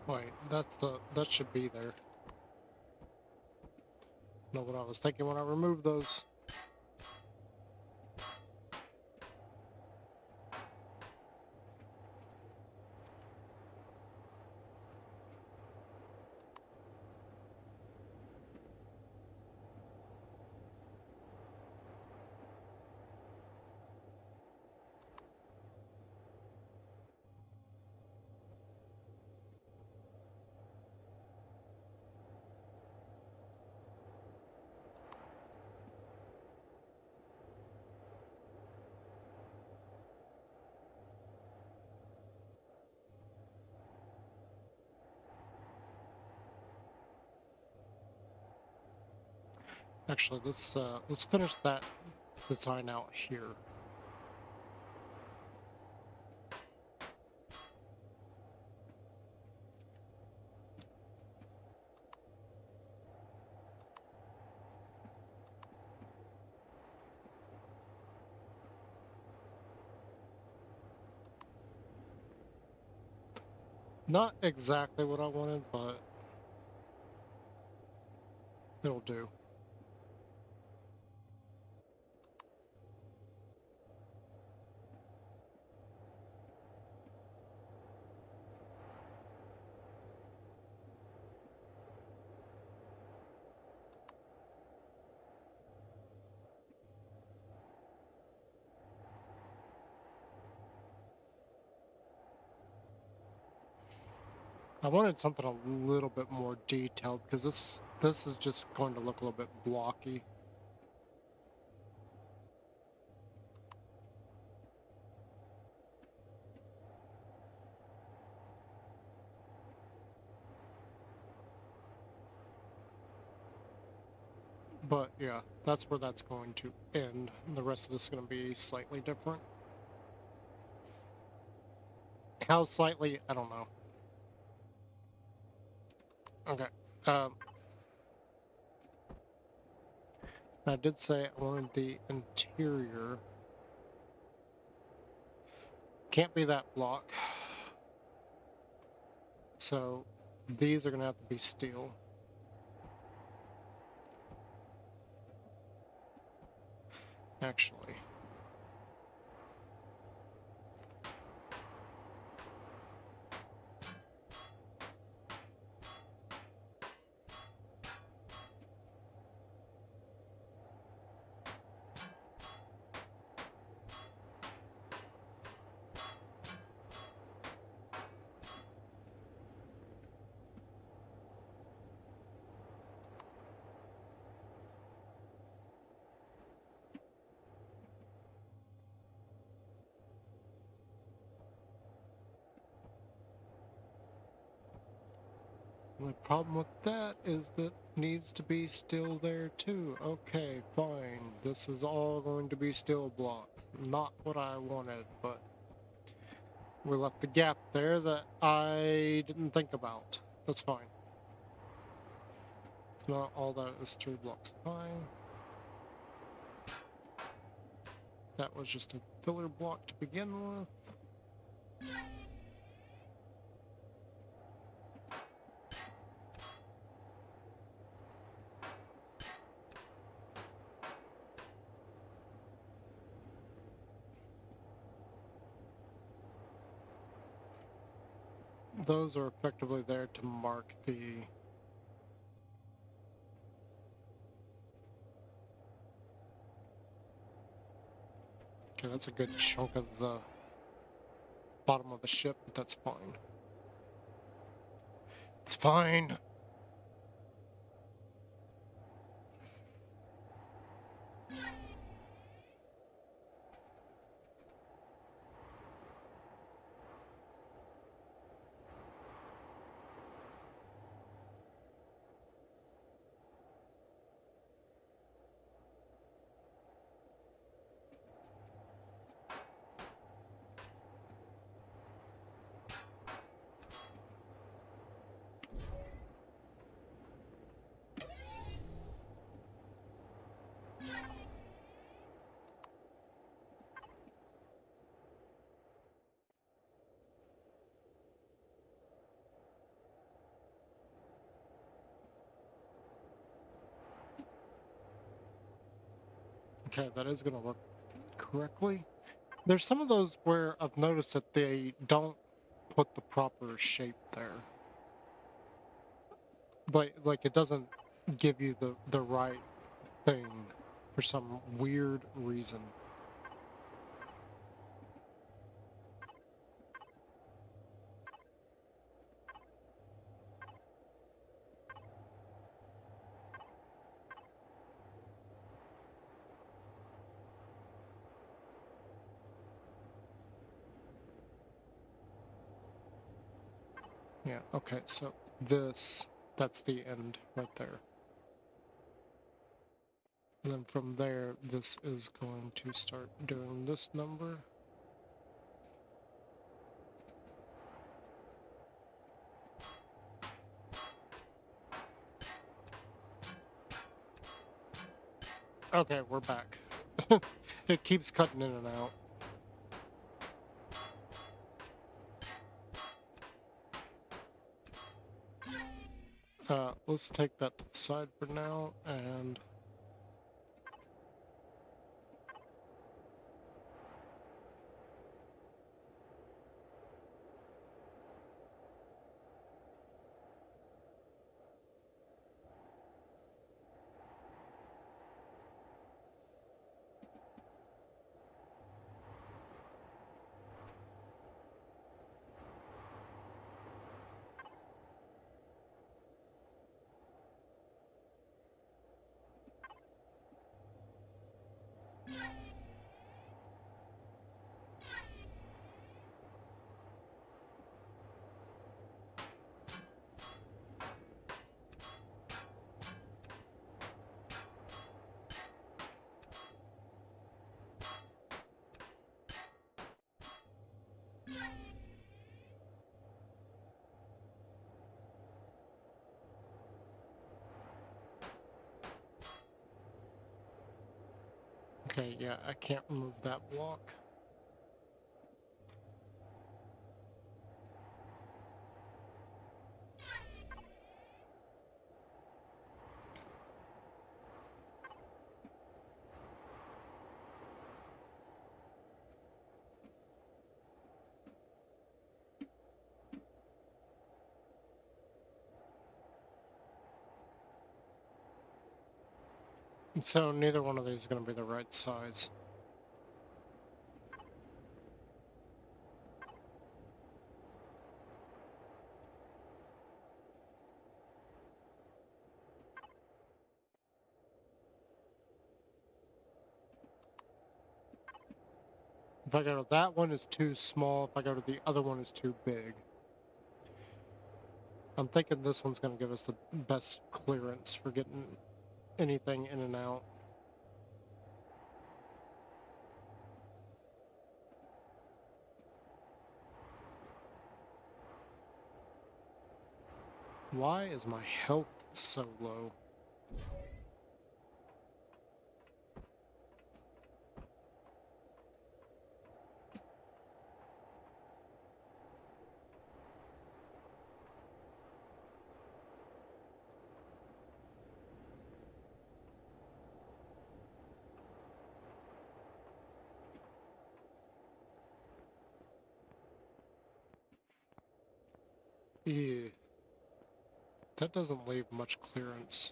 Wait, that should be there. Know what I was thinking when I removed those. Actually, let's finish that design out here. Not exactly what I wanted, but it'll do. I wanted something a little bit more detailed, because this is just going to look a little bit blocky. But yeah, that's where that's going to end. The rest of this is going to be slightly different. How slightly, I don't know. Okay. Um, I did say I wanted the interior. Can't be that block. So these are gonna have to be steel. Actually. The problem with that is that needs to be still there too. Okay, fine. This is all going to be steel blocks. Not what I wanted, but we left the gap there that I didn't think about. That's fine. It's not all that is 3 blocks. Fine. That was just a filler block to begin with. Those are effectively there to mark the... Okay, that's a good chunk of the bottom of the ship, but that's fine. It's fine. Okay, that is going to work correctly. There's some of those where I've noticed that they don't put the proper shape there. Like it doesn't give you the right thing for some weird reason. Yeah, okay, so that's the end right there. And then from there, this is going to start doing this number. Okay, we're back. It keeps cutting in and out. Let's take that to the side for now, and... Okay, yeah, I can't remove that block. So neither one of these is going to be the right size. If I go to that one, it's too small. If I go to the other one, it's too big. I'm thinking this one's going to give us the best clearance for getting anything in and out. Why is my health so low? Ew. That doesn't leave much clearance.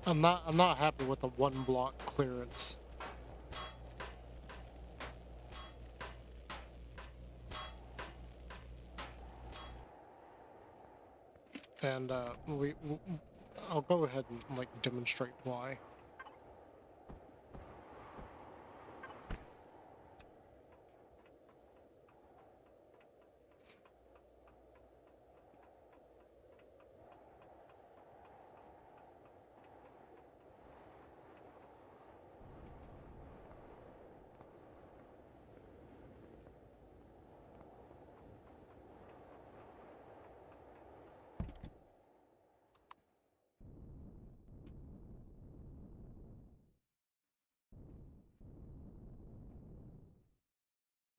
I'm not happy with the one block clearance. And I'll go ahead and like demonstrate why.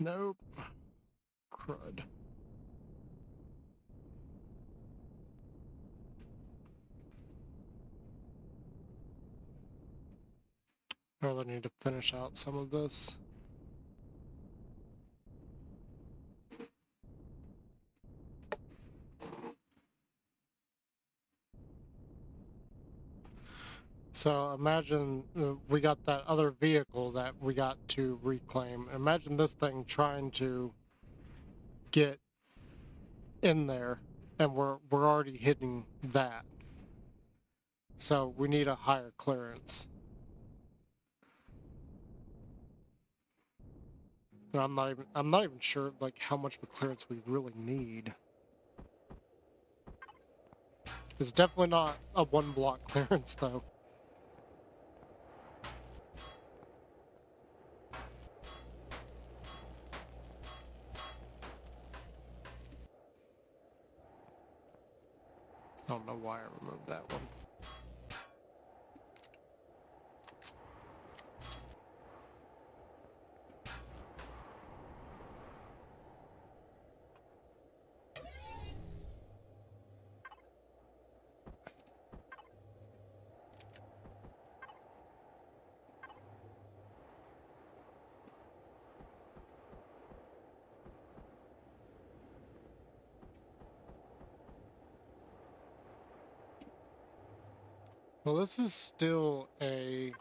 Nope. Crud. I really need to finish out some of this. So imagine we got that other vehicle that we got to reclaim. Imagine this thing trying to get in there, and we're already hitting that. So we need a higher clearance. And I'm not even sure like how much of a clearance we really need. It's definitely not a one block clearance though. I don't know why I removed that one. Well, this is still a...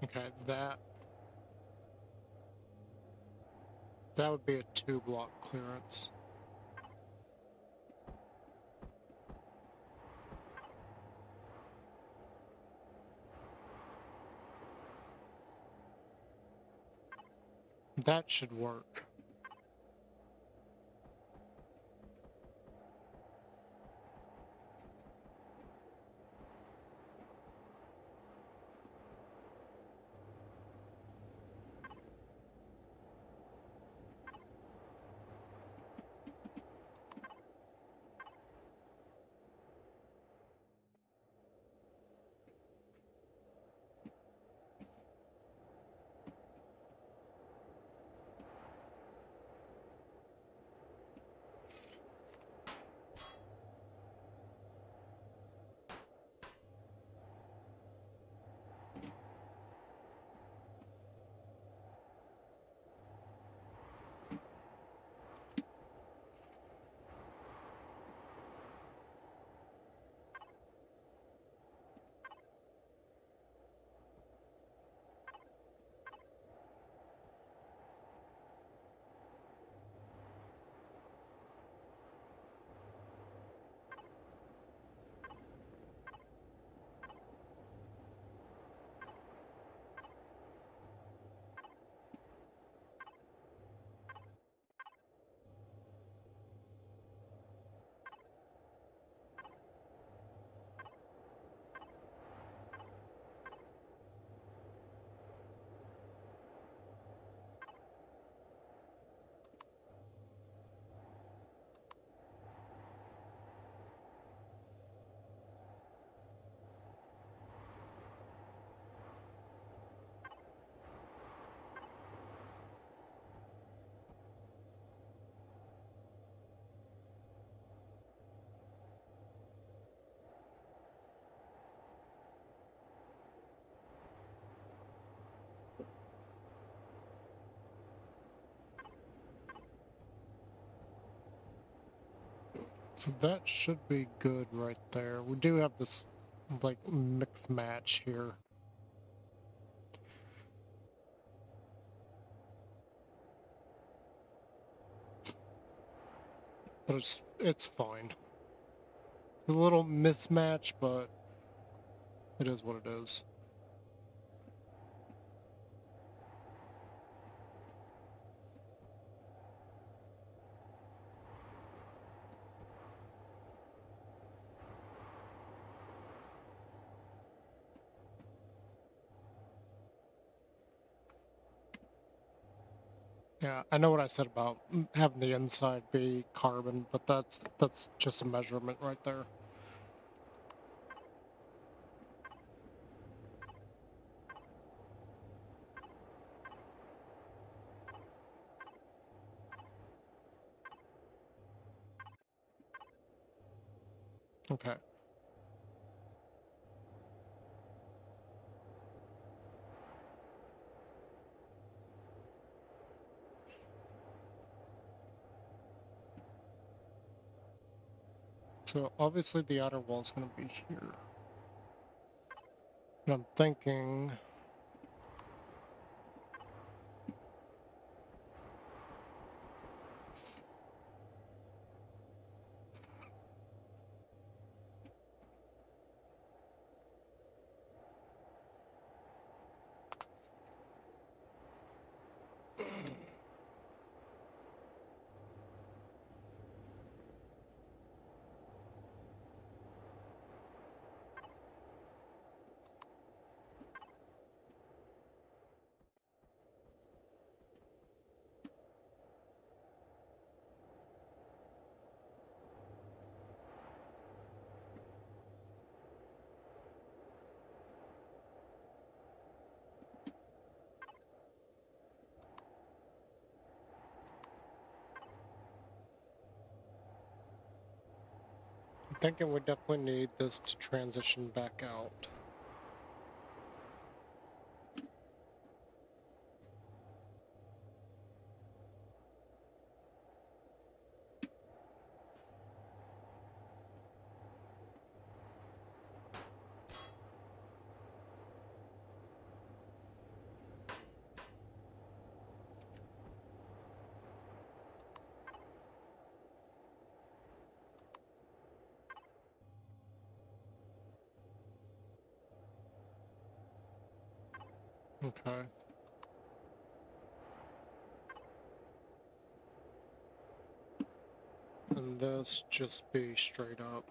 Okay, that would be a 2-block clearance. That should work. So that should be good right there. We do have this, like, mix match here. But it's fine. It's a little mismatch, but it is what it is. Yeah, I know what I said about having the inside be carbon, but that's just a measurement right there. Okay. So obviously the outer wall is going to be here. And I'm thinking... I'm thinking we definitely need this to transition back out. Okay. And this just be straight up.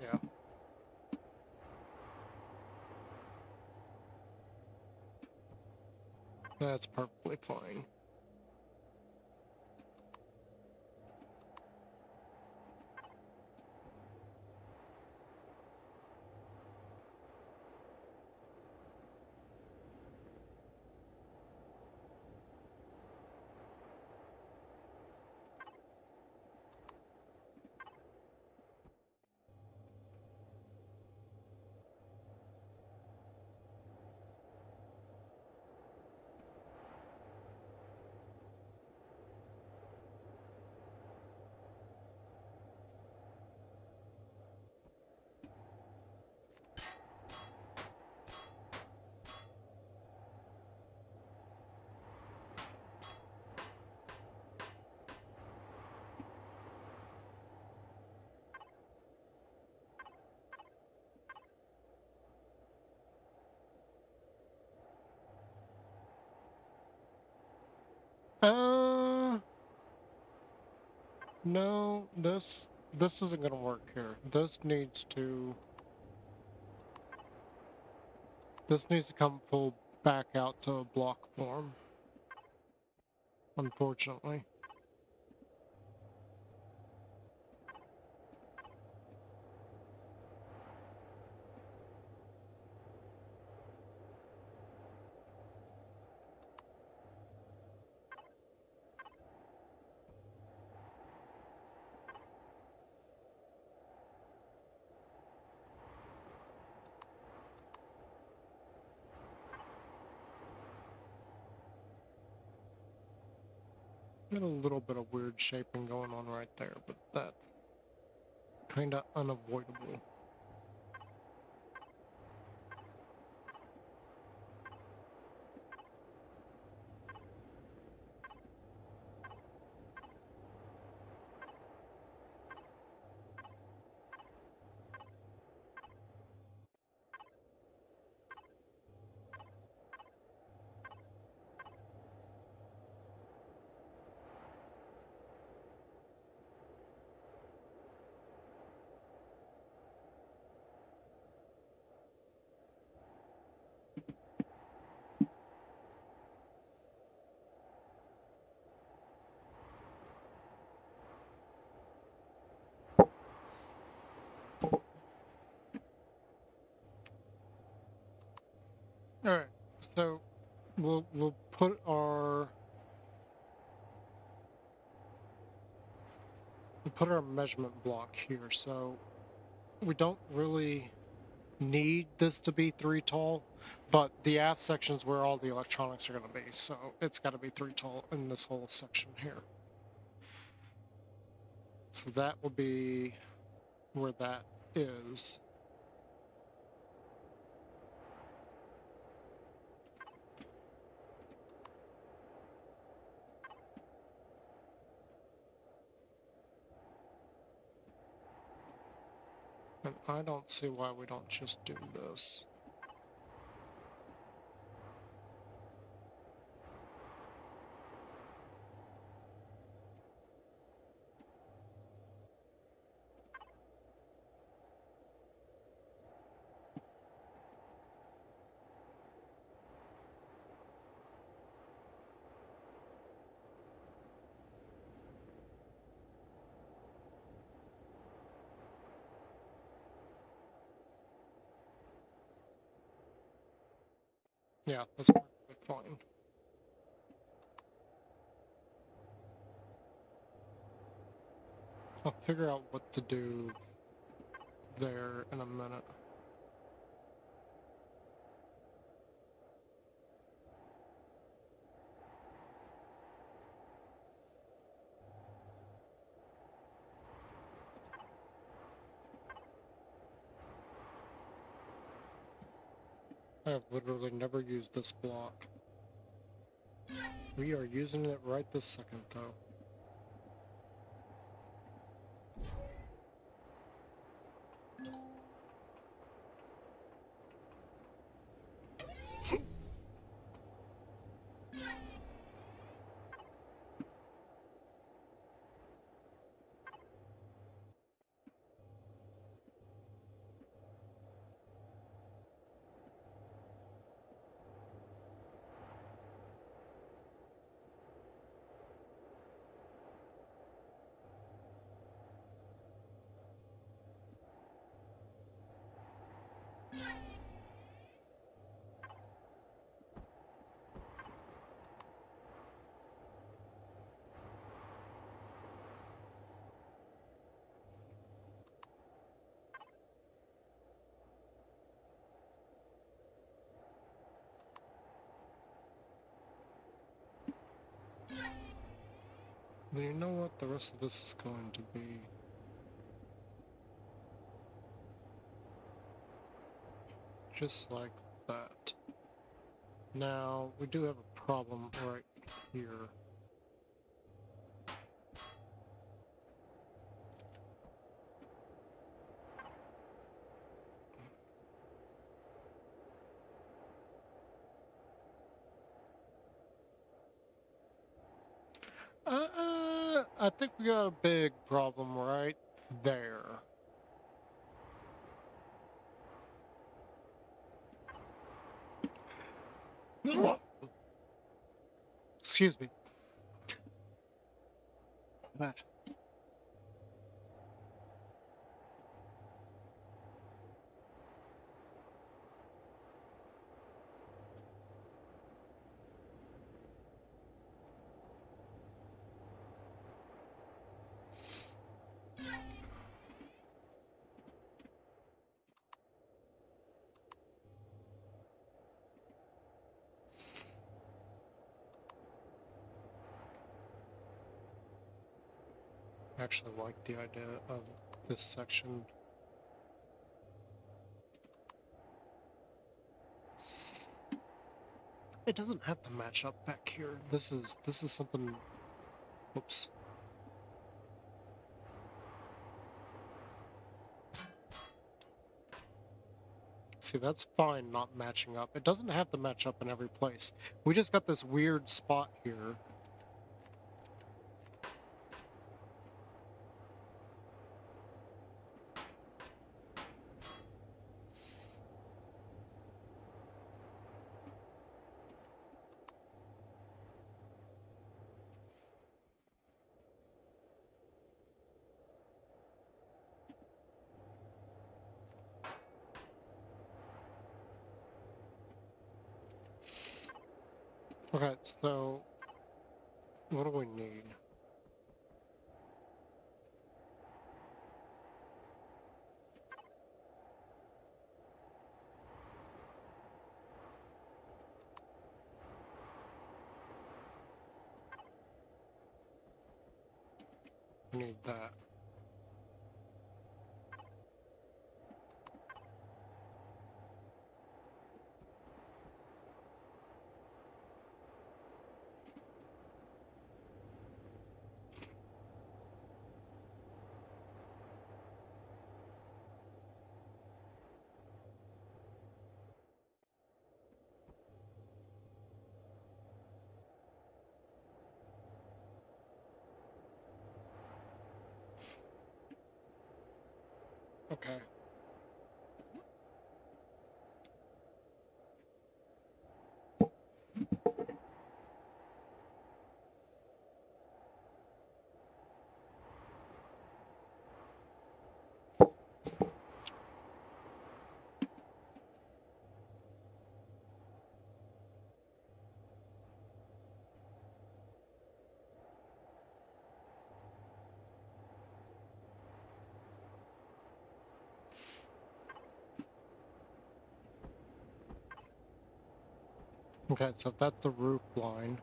Yeah. That's perfectly fine. Uh, no, this isn't gonna work here. This needs to come full back out to block form, unfortunately. Got a little bit of weird shaping going on right there, but that's kind of unavoidable. All right, so we'll put our measurement block here. So we don't really need this to be 3 tall, but the aft section is where all the electronics are going to be, so it's got to be 3 tall in this whole section here. So that will be where that is. And I don't see why we don't just do this. Yeah, that's perfectly fine. I'll figure out what to do there in a minute. I have literally never used this block. We are using it right this second, though. You know what? The rest of this is going to be... just like that. Now, we do have a problem right here. I think we got a big problem right there. Excuse me. I actually like the idea of this section. It doesn't have to match up back here. This is something. Whoops. See, that's fine not matching up. It doesn't have to match up in every place. We just got this weird spot here. Okay, so what do we need? We need that. Okay. Okay, so that's the roof line.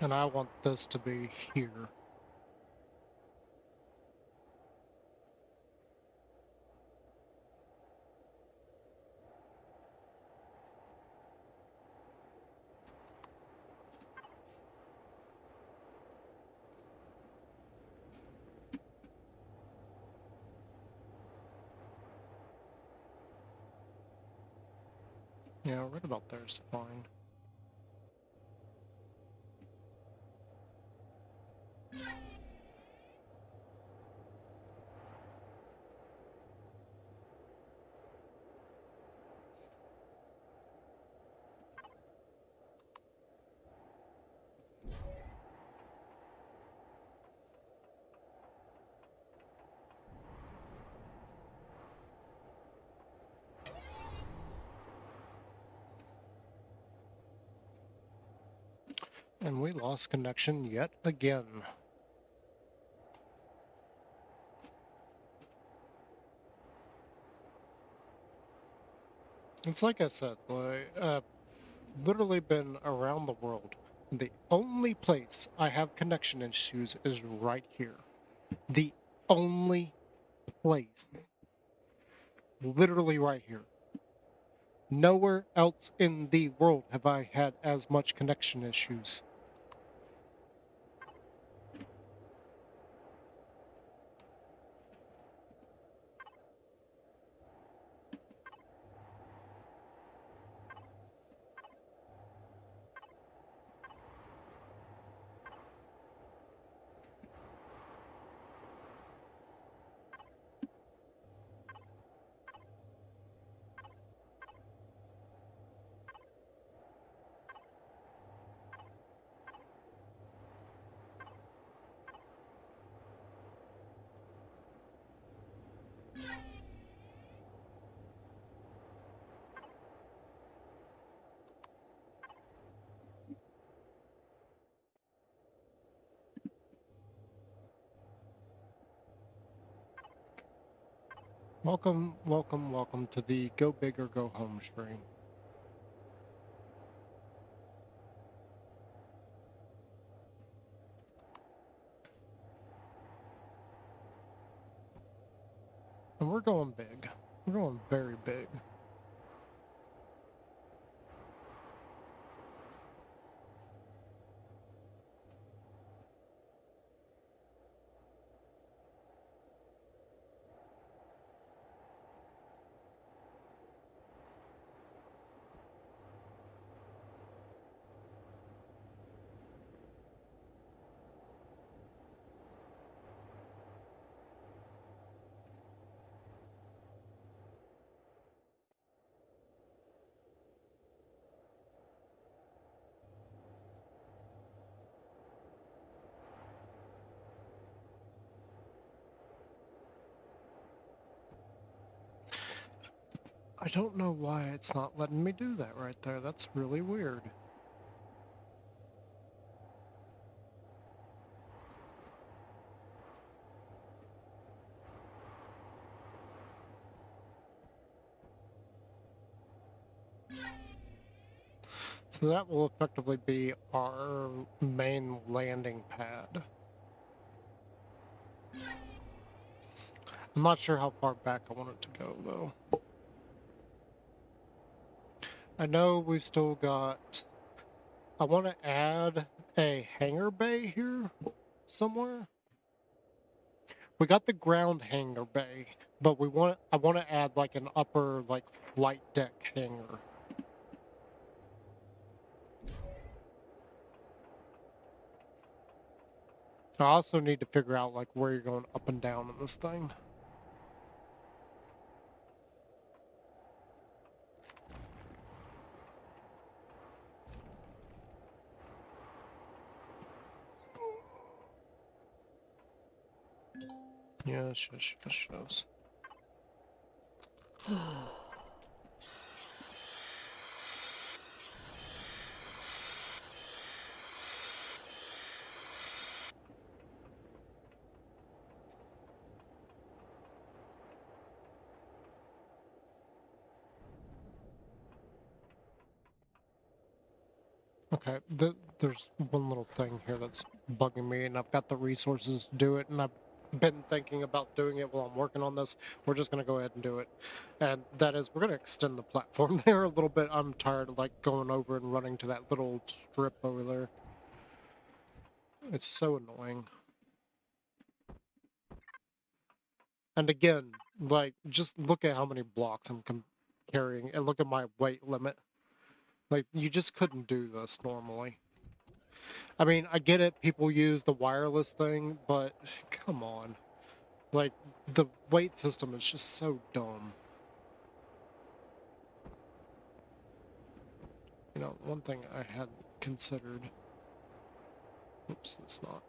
And I want this to be here. Yeah, right about there is fine. And we lost connection yet again. It's like I said, like, literally been around the world. The only place I have connection issues is right here. The only place. Literally right here. Nowhere else in the world have I had as much connection issues. Welcome, welcome, welcome to the Go Big or Go Home stream. And we're going big. We're going very big. I don't know why it's not letting me do that right there. That's really weird. So that will effectively be our main landing pad. I'm not sure how far back I want it to go, though. I know we've still got... I want to add a hangar bay here somewhere. We got the ground hangar bay, but I want to add like an upper like flight deck hangar. I also need to figure out like where you're going up and down in this thing. Yes, yes, yes, yes. Okay, there's one little thing here that's bugging me, and I've got the resources to do it, and I've been thinking about doing it while I'm working on this. We're just going to go ahead and do it. And that is, we're going to extend the platform there a little bit. I'm tired of like going over and running to that little strip over there. It's so annoying. And again, like, just look at how many blocks I'm carrying, and look at my weight limit. Like, you just couldn't do this normally. I mean, I get it, people use the wireless thing, but come on. Like, the weight system is just so dumb. You know, one thing I had considered... Oops, that's not.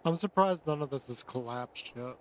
I'm surprised none of this has collapsed yet.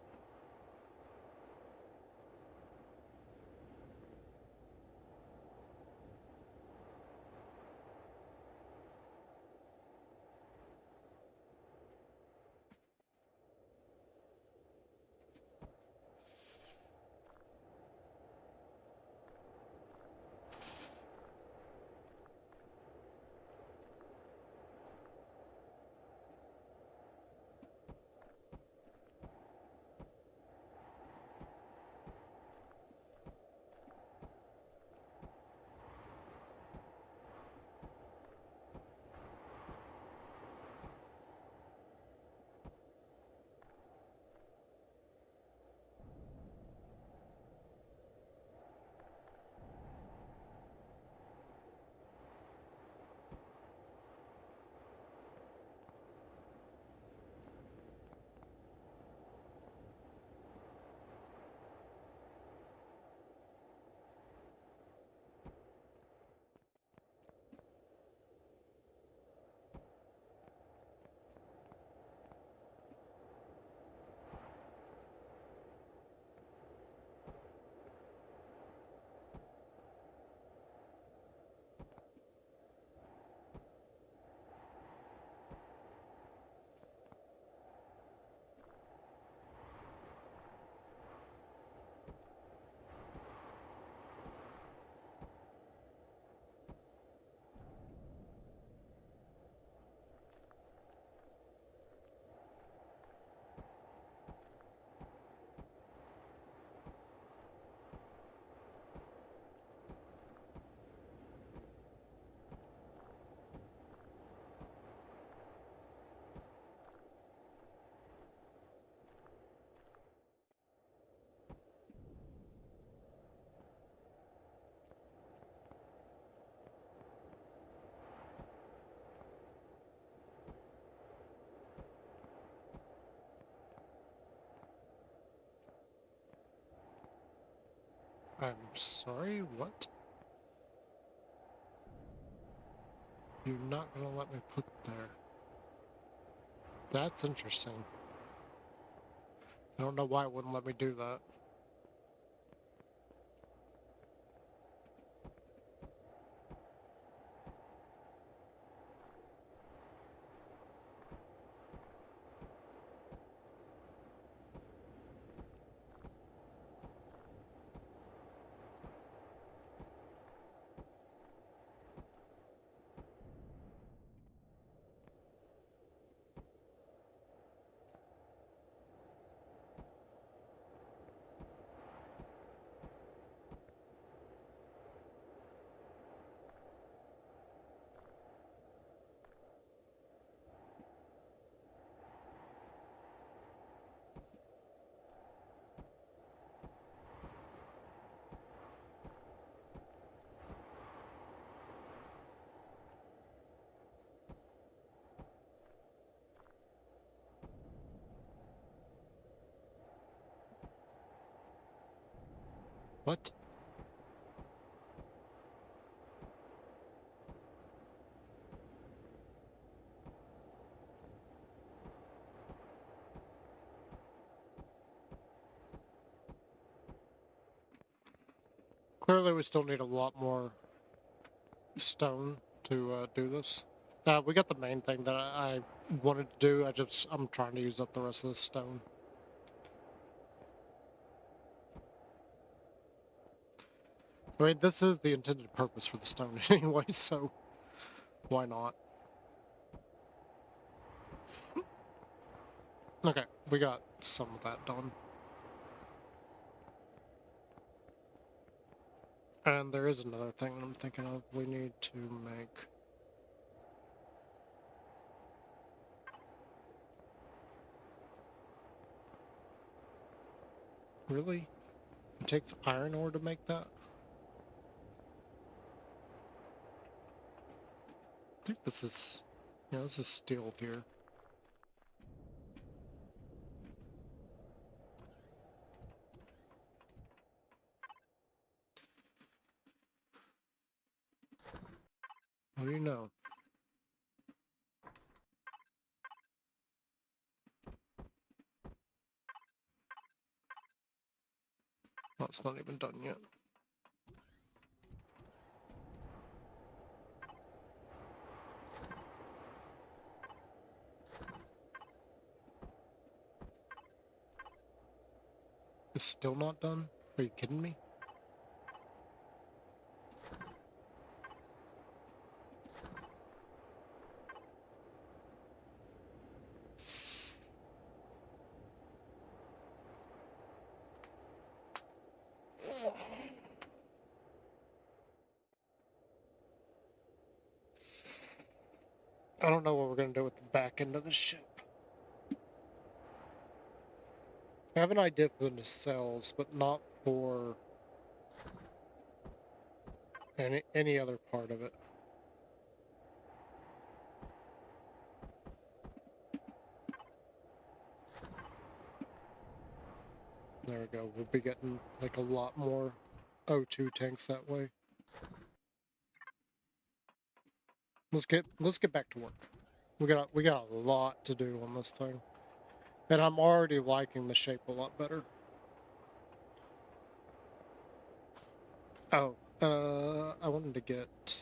I'm sorry, what? You're not gonna let me put there. That's interesting. I don't know why it wouldn't let me do that. What? Clearly we still need a lot more stone to do this. We got the main thing that I wanted to do. I'm trying to use up the rest of the stone. I mean, this is the intended purpose for the stone anyway, so why not? Okay, we got some of that done. And there is another thing I'm thinking of. We need to make... Really? It takes iron ore to make that? I think this is... Yeah, this is steel here. What do you know? Oh, it's not even done yet. It's still not done? Are you kidding me? I don't know what we're going to do with the back end of the ship. I have an idea for the nacelles, but not for any other part of it. There we go. We'll be getting like a lot more O2 tanks that way. Let's get back to work. We got a lot to do on this thing. And I'm already liking the shape a lot better. Oh, I wanted to get...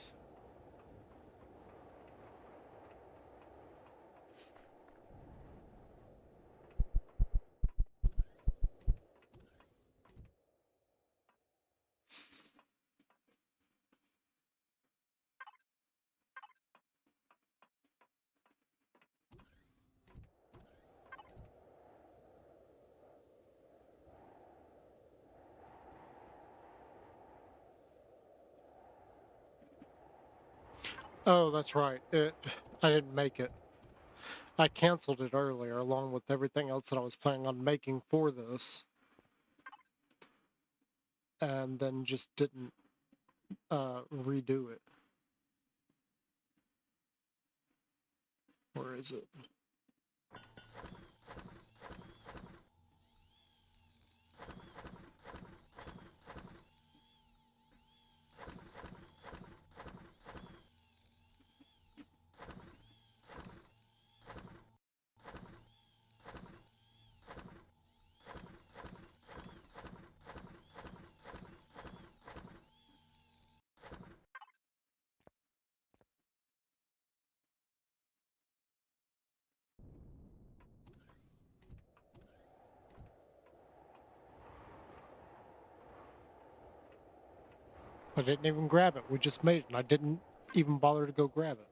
Oh, that's right. I didn't make it. I canceled it earlier, along with everything else that I was planning on making for this. And then just didn't redo it. Where is it? I didn't even grab it. We just made it, and I didn't even bother to go grab it.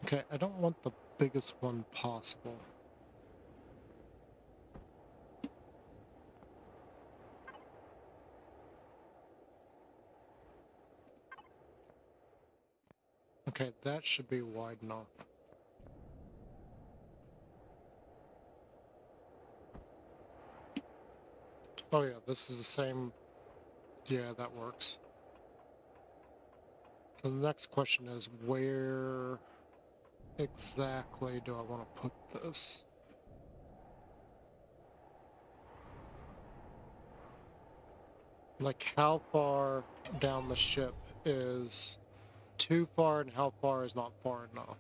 Okay, I don't want the biggest one possible. Okay, that should be wide enough. Oh yeah, this is the same. Yeah, that works. So the next question is, where exactly do I want to put this? Like, how far down the ship is too far and how far is not far enough?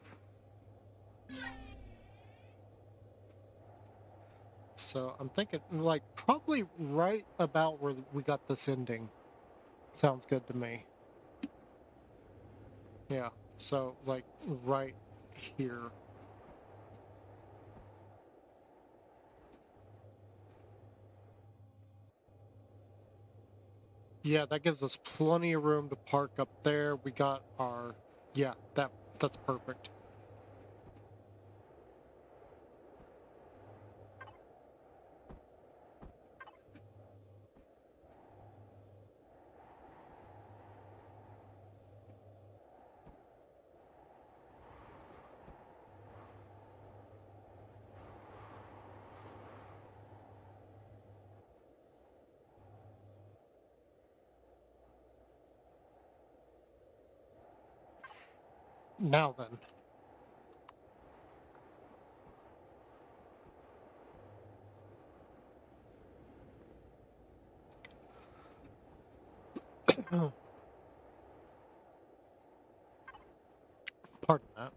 So I'm thinking, like, probably right about where we got this ending. Sounds good to me. Yeah, so, like, right here. Yeah, that gives us plenty of room to park up there. We got our... Yeah, that's perfect. Now then. Pardon that.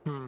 Hmm.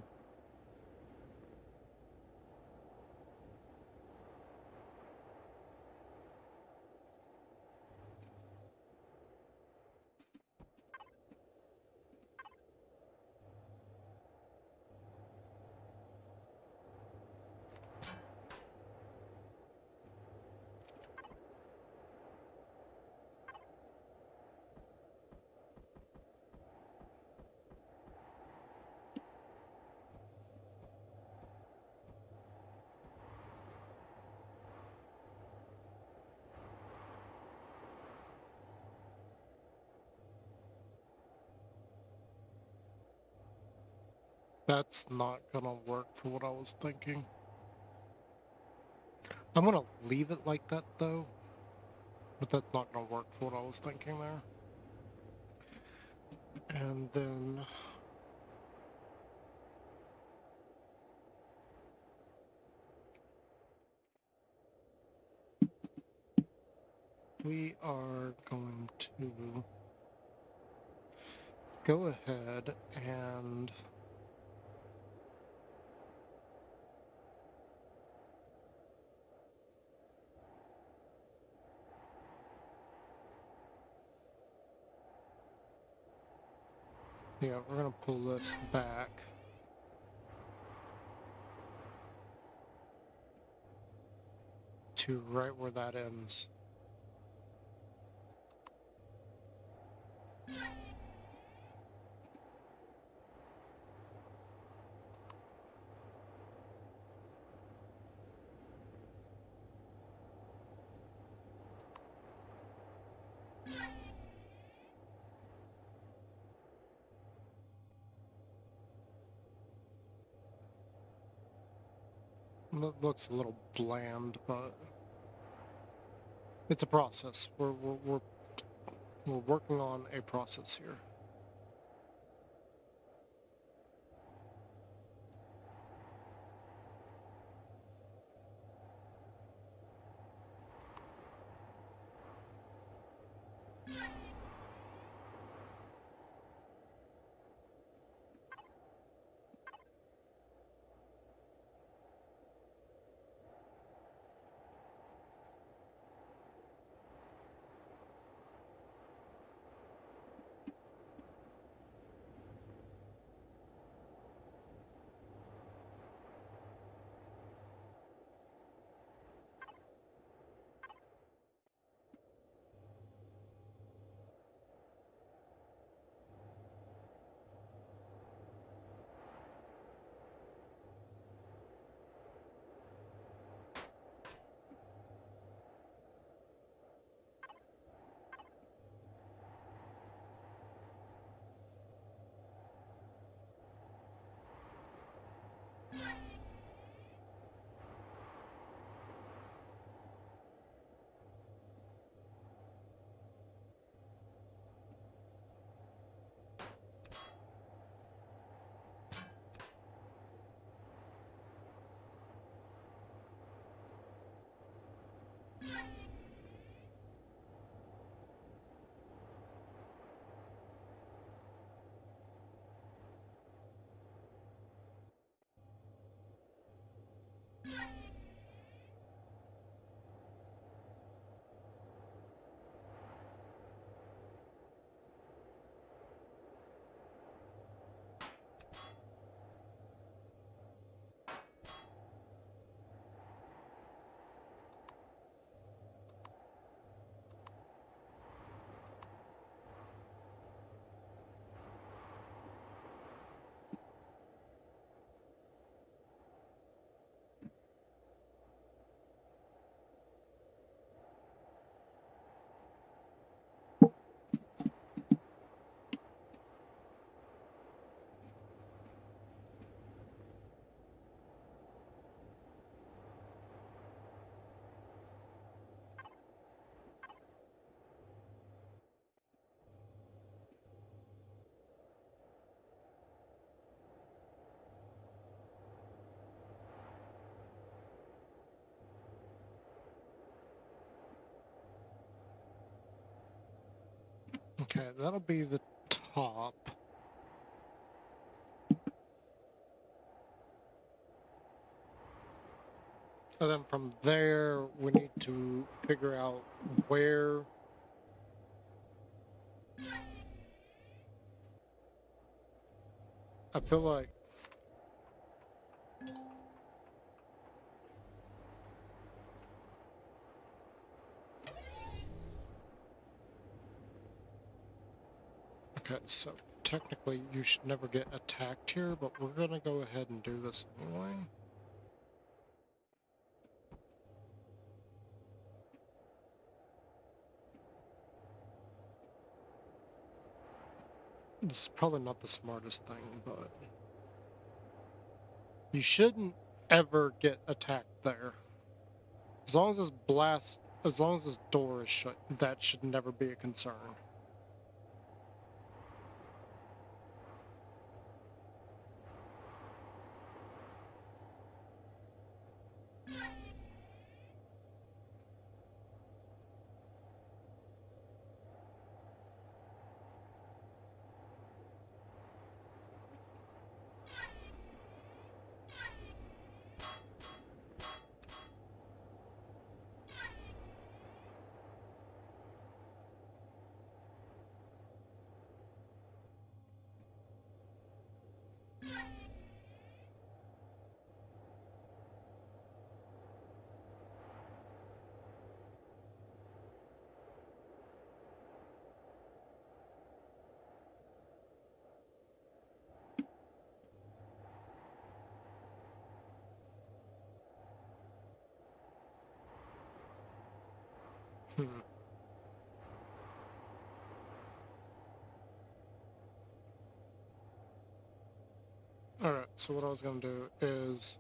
That's not gonna work for what I was thinking. I'm gonna leave it like that though, but that's not gonna work for what I was thinking there. And then we are going to go ahead and yeah, we're gonna pull this back to right where that ends. Looks a little bland, but it's a process. We're working on a process here. Okay, that'll be the top. And then from there, we need to figure out where... I feel like... Okay, so technically you should never get attacked here, but we're gonna go ahead and do this anyway. This is probably not the smartest thing, but... You shouldn't ever get attacked there. As long as this door is shut, that should never be a concern. Hmm. Alright, so what I was gonna do is...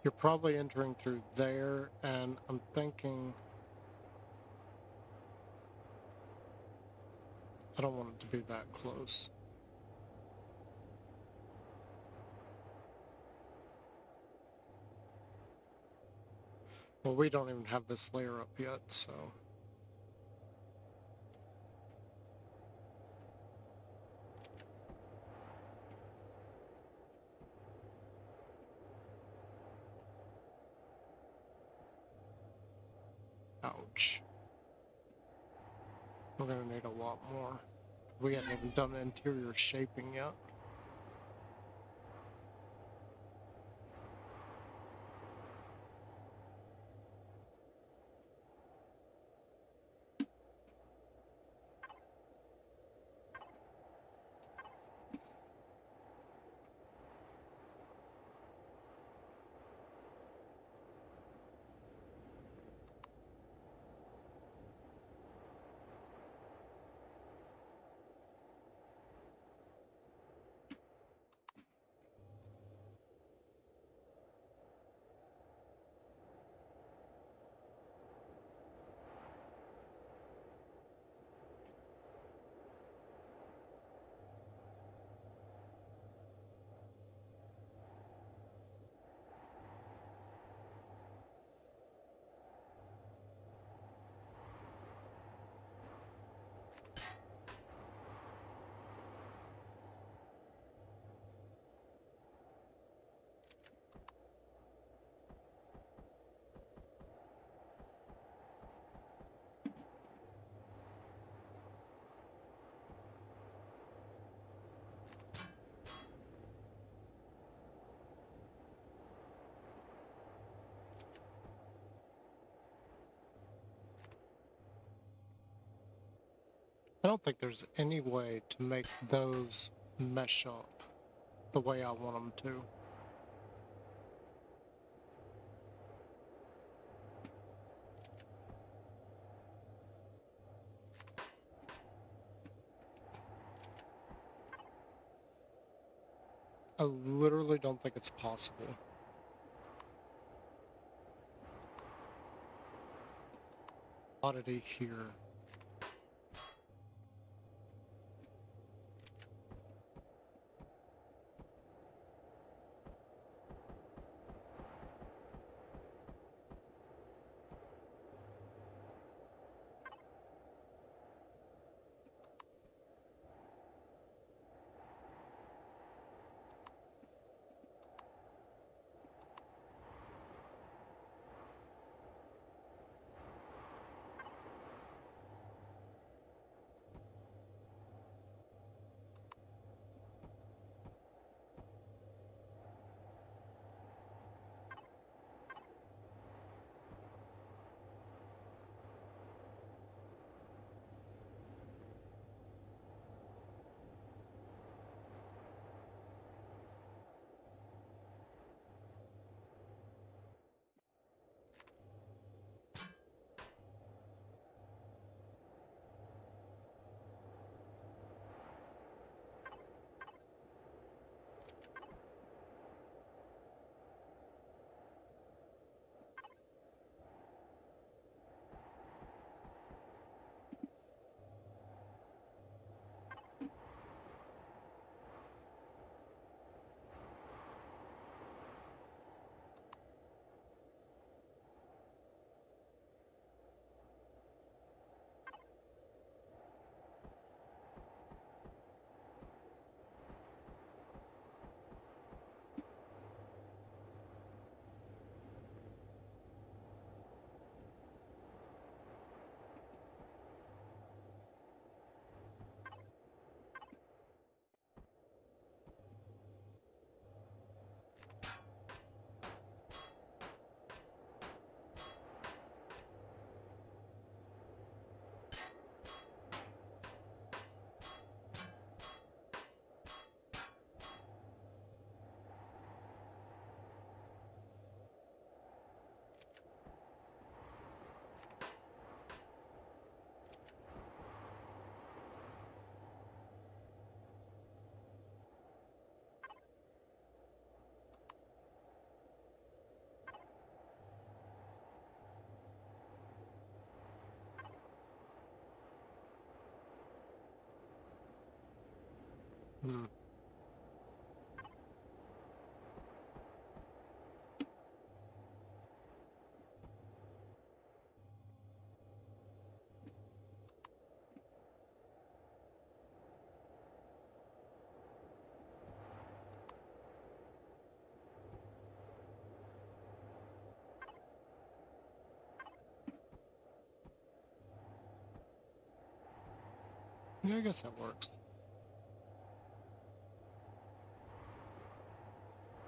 You're probably entering through there, and I'm thinking... I don't want it to be that close. Well, we don't even have this layer up yet, so... Ouch. We're gonna need a lot more. We haven't even done interior shaping yet. I don't think there's any way to make those mesh up the way I want them to. I literally don't think it's possible. Oddity here. Hmm. Yeah, I guess that works.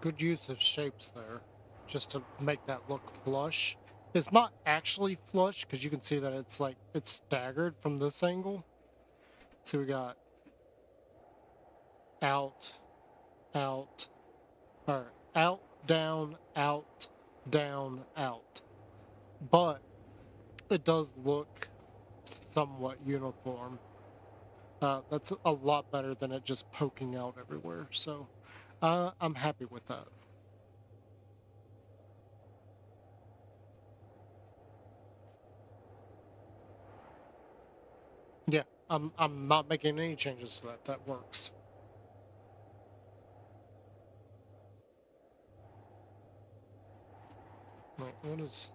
Good use of shapes there, just to make that look flush. It's not actually flush, because you can see that it's like, it's staggered from this angle. So we got out, out, or out, down, out, down, out. But it does look somewhat uniform. That's a lot better than it just poking out everywhere. So I'm happy with that. Yeah, I'm not making any changes to that. That works. Wait, what is?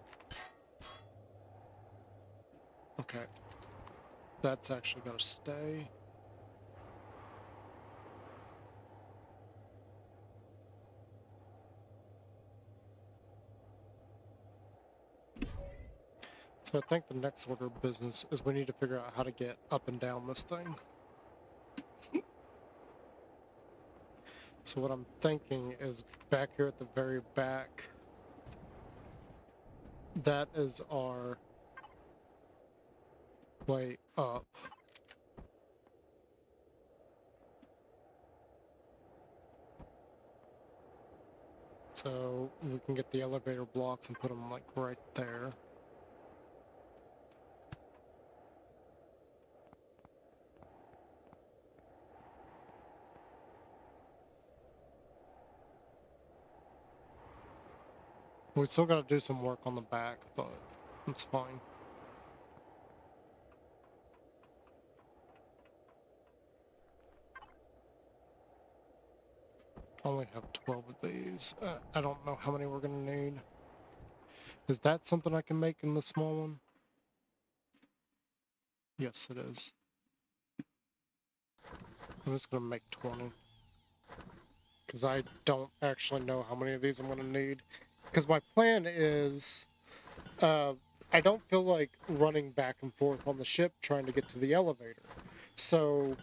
Okay, that's actually gonna stay. So I think the next order of business is we need to figure out how to get up and down this thing. So what I'm thinking is back here at the very back, that is our way up. So we can get the elevator blocks and put them like right there. We still got to do some work on the back, but it's fine. Only have 12 of these. I don't know how many we're going to need. Is that something I can make in the small one? Yes, it is. I'm just going to make 20. Because I don't actually know how many of these I'm going to need. Because my plan is, I don't feel like running back and forth on the ship trying to get to the elevator. So,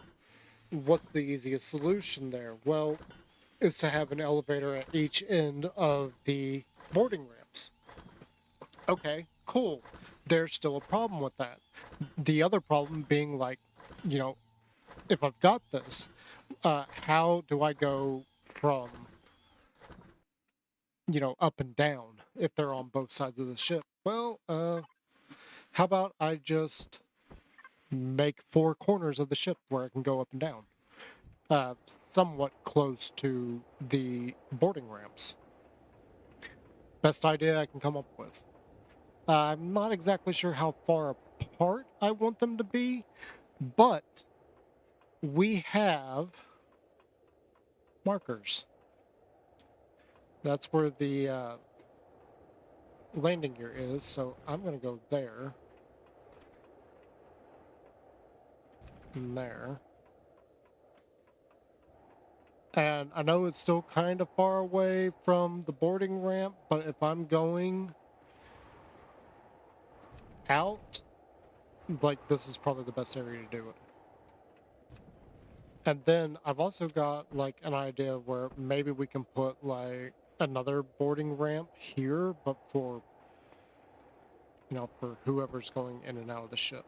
what's the easiest solution there? Well, is to have an elevator at each end of the boarding ramps. Okay, cool. There's still a problem with that. The other problem being like, you know, if I've got this, how do I go from, up and down if they're on both sides of the ship? Well, how about I just make four corners of the ship where I can go up and down, somewhat close to the boarding ramps. Best idea I can come up with. I'm not exactly sure how far apart I want them to be, but we have markers. That's where the landing gear is, so I'm going to go there and there. And I know it's still kind of far away from the boarding ramp, but if I'm going out, like, this is probably the best area to do it. And then I've also got, like, an idea where maybe we can put, like, another boarding ramp here, but for, for whoever's going in and out of the ship.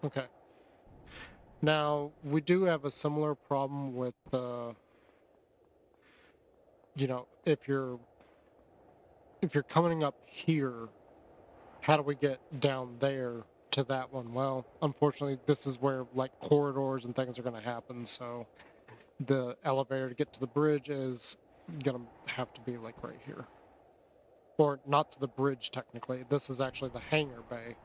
Okay. Now, we do have a similar problem with, if you're coming up here, how do we get down there to that one? Well, unfortunately, this is where, like, corridors and things are going to happen, so the elevator to get to the bridge is going to have to be, like, right here. or not to the bridge technically. This is actually the hangar bay.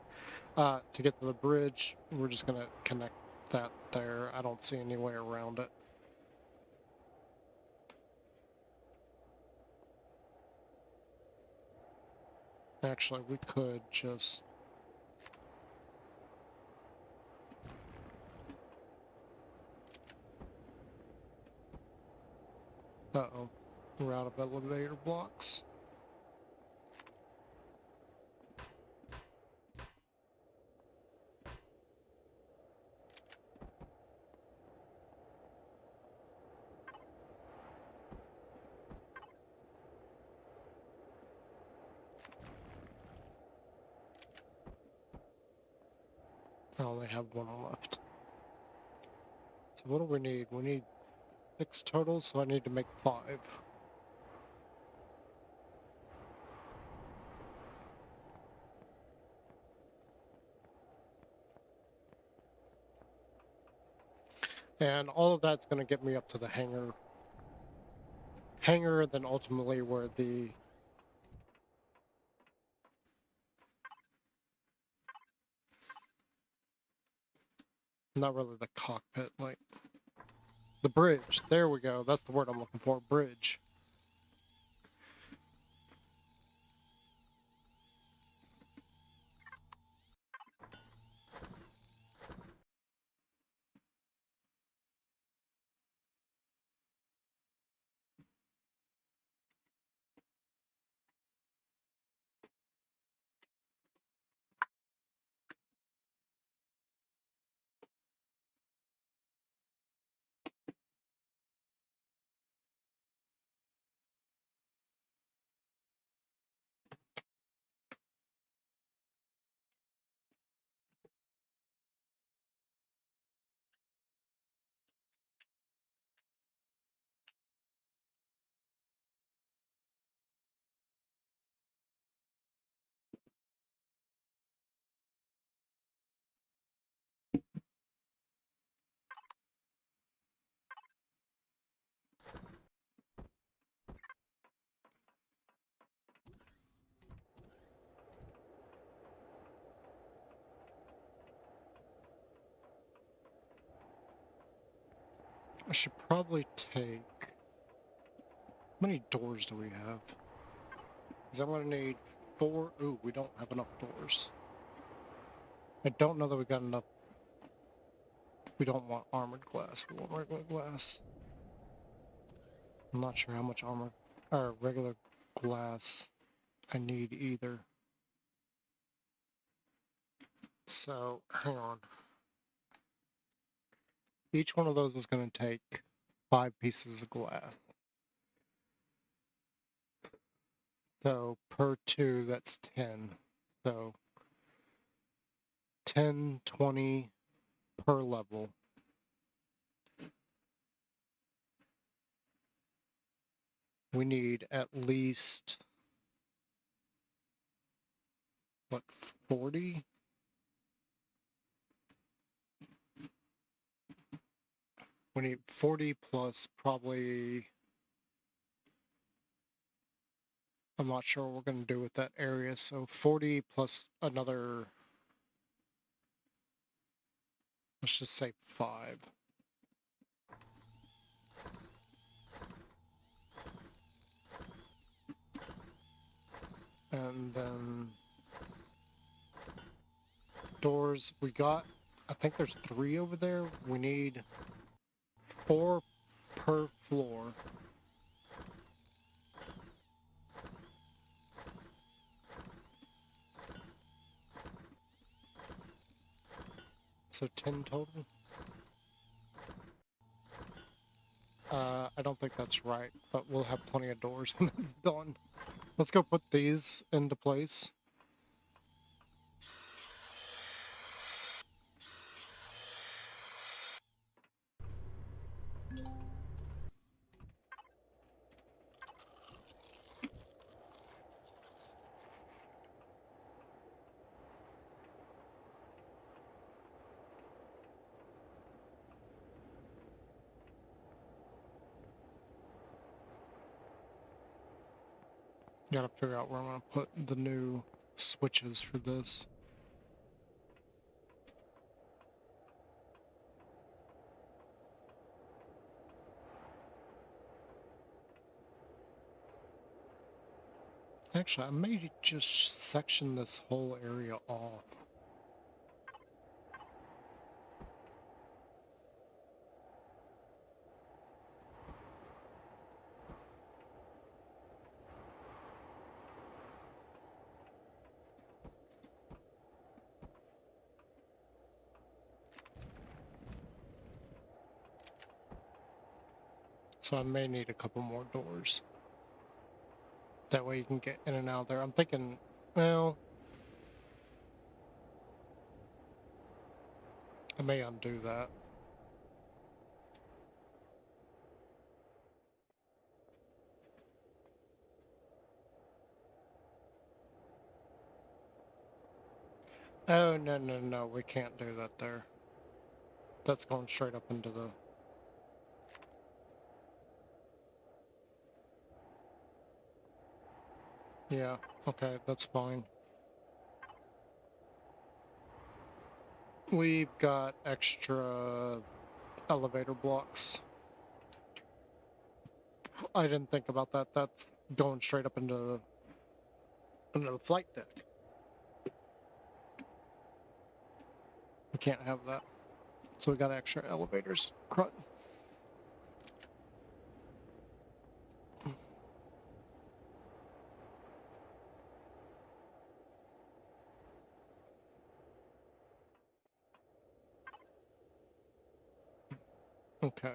To get to the bridge, we're just gonna connect that there. I don't see any way around it. Actually, we could just... Uh-oh. We're out of elevator blocks. I only have one left. So what do we need? We need 6 total, so I need to make 5. And all of that's going to get me up to the hangar, then ultimately where the... Not really the cockpit, like... The bridge. There we go. That's the word I'm looking for. Bridge. I should probably take... How many doors do we have? Because I'm going to need 4... Ooh, we don't have enough doors. I don't know that we got enough... We don't want armored glass. We want regular glass. I'm not sure how much armored... Or regular glass I need either. So, hang on. Each one of those is going to take 5 pieces of glass. So, per 2, that's 10. So, 10, 20 per level. We need at least... What, 40? We need 40 plus probably... I'm not sure what we're going to do with that area, so 40 plus another... Let's just say 5. And then... Doors, we got... I think there's 3 over there. We need 4 per floor. So 10 total? I don't think that's right, but we'll have plenty of doors when it's done. Let's go put these into place. Gotta figure out where I'm gonna put the new switches for this. Actually, I may just section this whole area off. So I may need a couple more doors. That way you can get in and out there. I'm thinking, well, I may undo that. Oh, no, we can't do that there. That's going straight up into the... Yeah, okay, that's fine. We've got extra elevator blocks. I didn't think about that. That's going straight up into the flight deck. We can't have that. So we got extra elevators. Crud. Okay.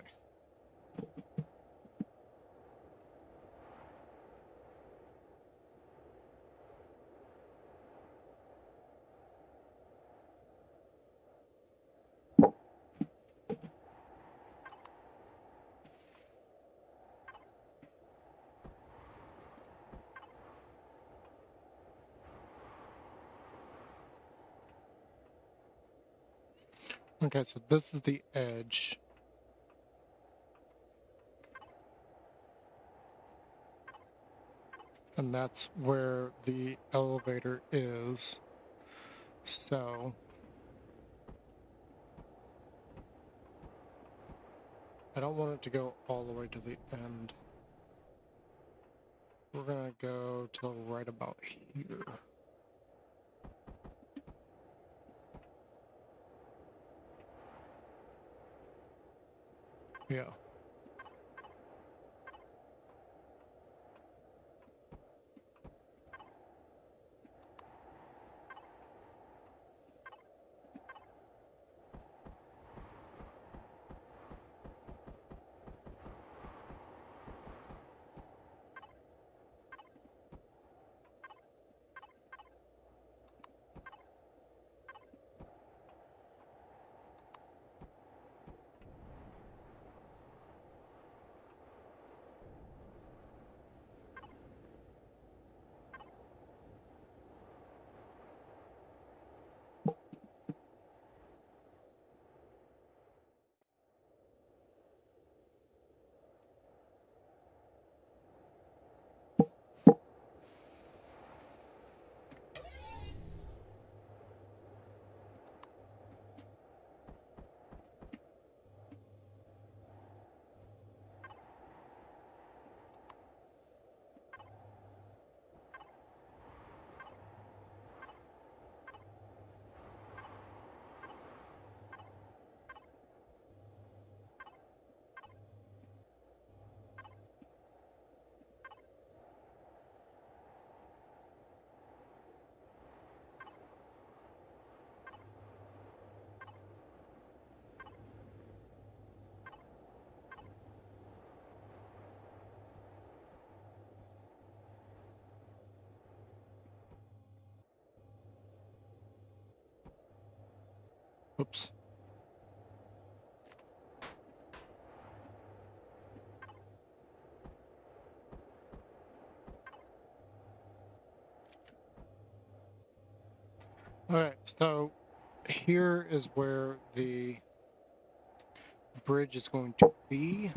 Okay, so this is the edge. And that's where the elevator is. So I don't want it to go all the way to the end. We're gonna go to right about here. Yeah. Oops. Alright, so here is where the bridge is going to be.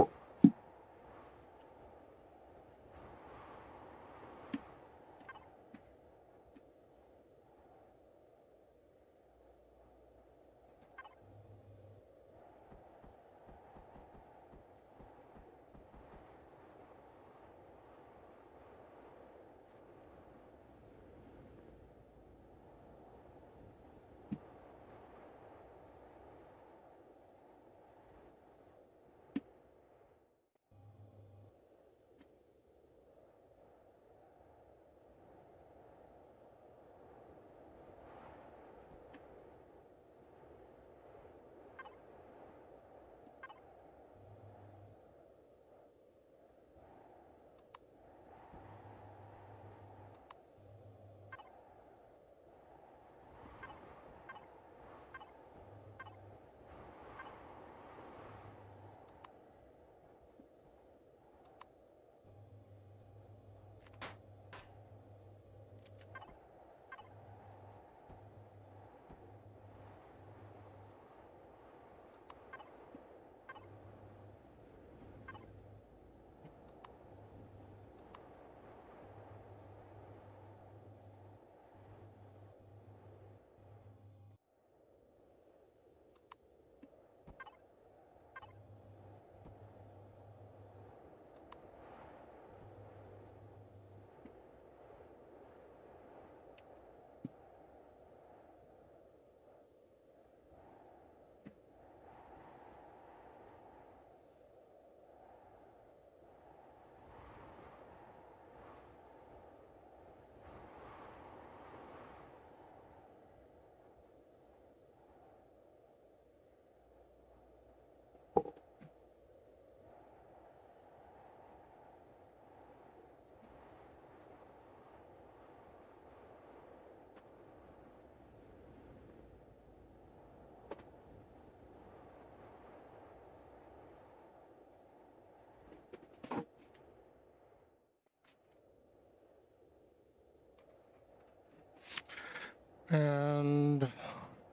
And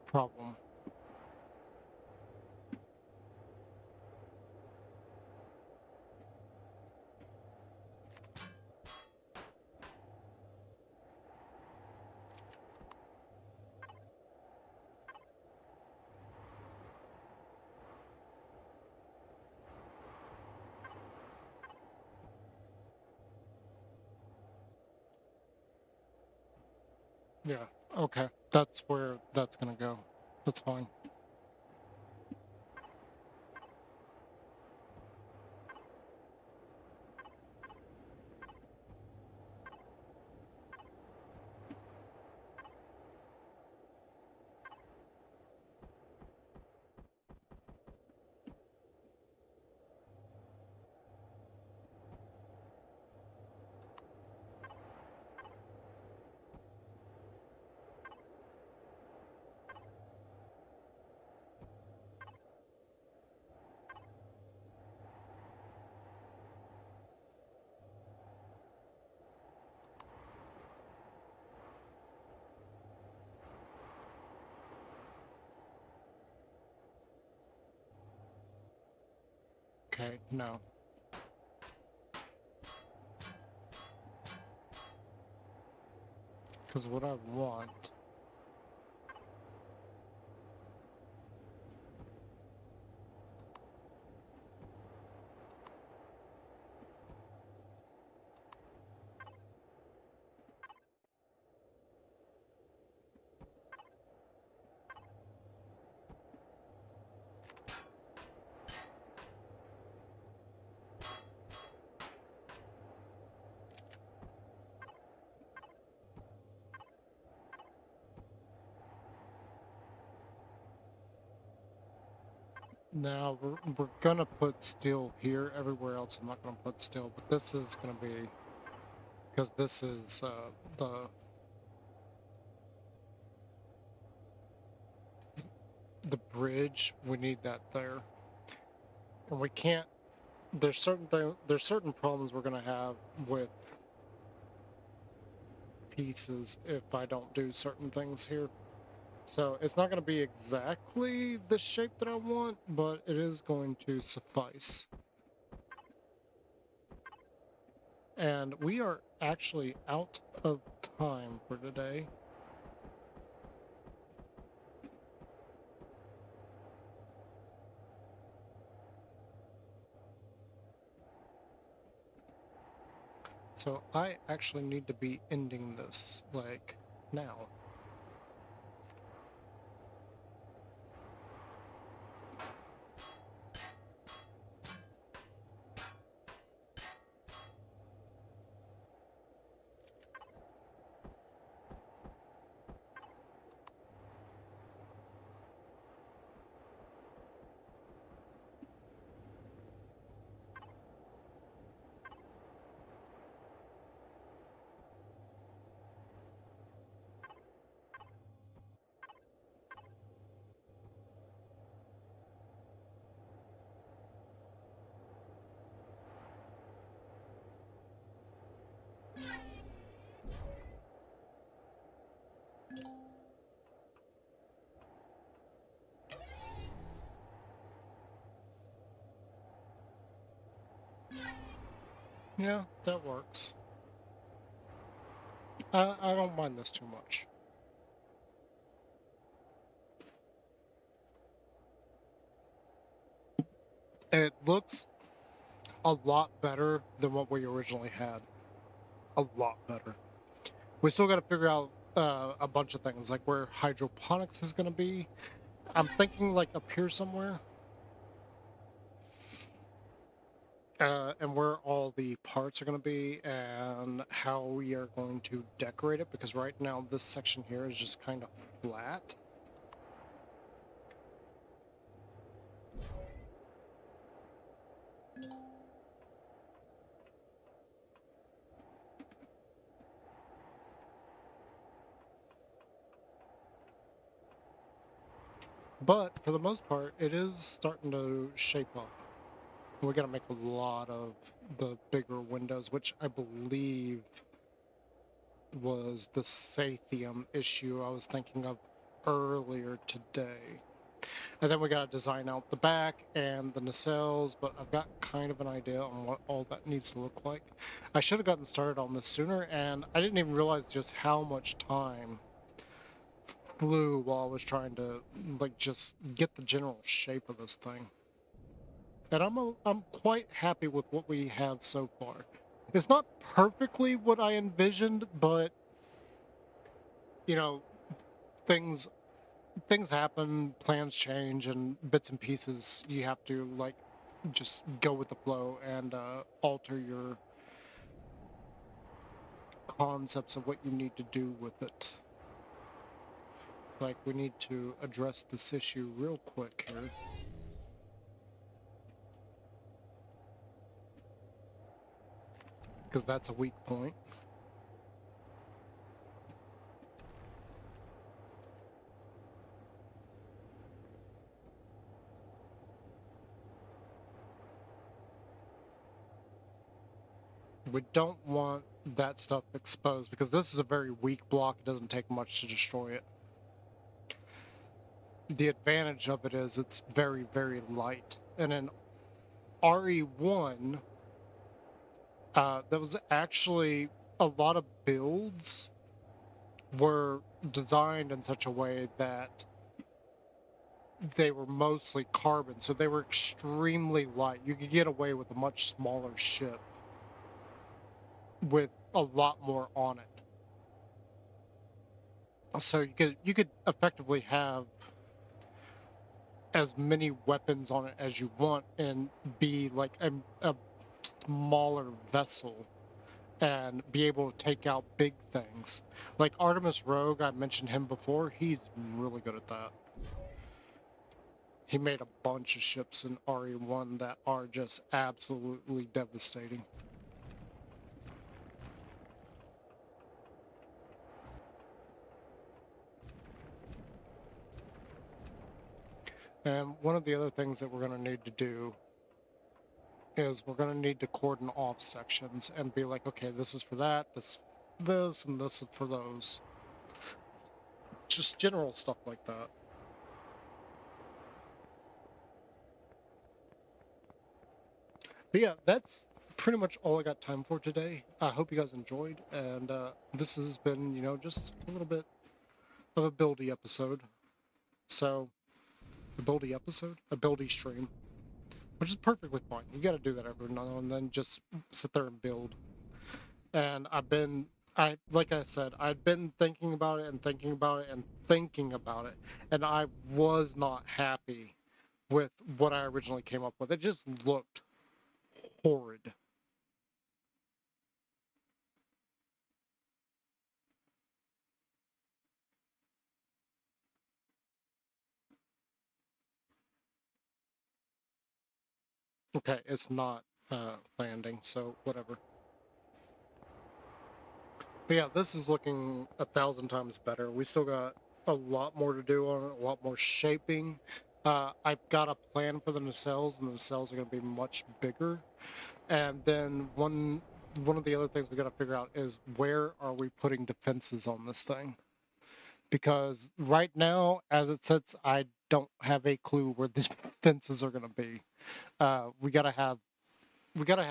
problem. Yeah, okay. That's where that's gonna go. That's fine. Okay, no. Because what I want... Now, we're gonna put steel here. Everywhere else I'm not gonna put steel, but this is gonna be... Because this is the the bridge, we need that there. And we can't... There's certain problems we're gonna have with pieces if I don't do certain things here. So it's not going to be exactly the shape that I want, but it is going to suffice. And we are actually out of time for today. So I actually need to be ending this, like, now. Yeah, that works. I don't mind this too much. It looks a lot better than what we originally had. A lot better. We still got to figure out a bunch of things, like where hydroponics is going to be. I'm thinking like up here somewhere. And where all the parts are going to be and how we are going to decorate it, because right now this section here is just kind of flat. But for the most part, it is starting to shape up. We got to make a lot of the bigger windows, which I believe was the Sathium issue I was thinking of earlier today. And then we got to design out the back and the nacelles, but I've got kind of an idea on what all that needs to look like. I should have gotten started on this sooner, and I didn't even realize just how much time flew while I was trying to, like, just get the general shape of this thing. And I'm quite happy with what we have so far. It's not perfectly what I envisioned, but, you know, things happen, plans change, and bits and pieces you have to, like, just go with the flow and alter your concepts of what you need to do with it. Like, we need to address this issue real quick here. Because that's a weak point. We don't want that stuff exposed because this is a very weak block. It doesn't take much to destroy it. The advantage of it is it's very, very light. And in RE1, there was actually a lot of builds were designed in such a way that they were mostly carbon, so they were extremely light. You could get away with a much smaller ship with a lot more on it. So you could effectively have as many weapons on it as you want and be like a smaller vessel and be able to take out big things. Like Artemis Rogue, I mentioned him before, he's really good at that. He made a bunch of ships in RE1 that are just absolutely devastating. And one of the other things that we're going to need to do is we're going to need to cordon off sections and be like, okay, this is for that, this, and this is for those. Just general stuff like that. But yeah, that's pretty much all I got time for today. I hope you guys enjoyed, and this has been, just a little bit of a buildy episode. So, a buildy episode? A buildy stream. Which is perfectly fine. You gotta do that every now and then, just sit there and build. And like I said, I'd been thinking about it and thinking about it and thinking about it, and I was not happy with what I originally came up with. It just looked horrid. Okay, it's not landing, so whatever. But yeah, this is looking 1,000 times better. We still got a lot more to do on it, a lot more shaping. I've got a plan for the nacelles, and the nacelles are going to be much bigger. And then one of the other things we got to figure out is where are we putting defenses on this thing? Because right now, as it sits, I don't have a clue where these defenses are going to be. We gotta have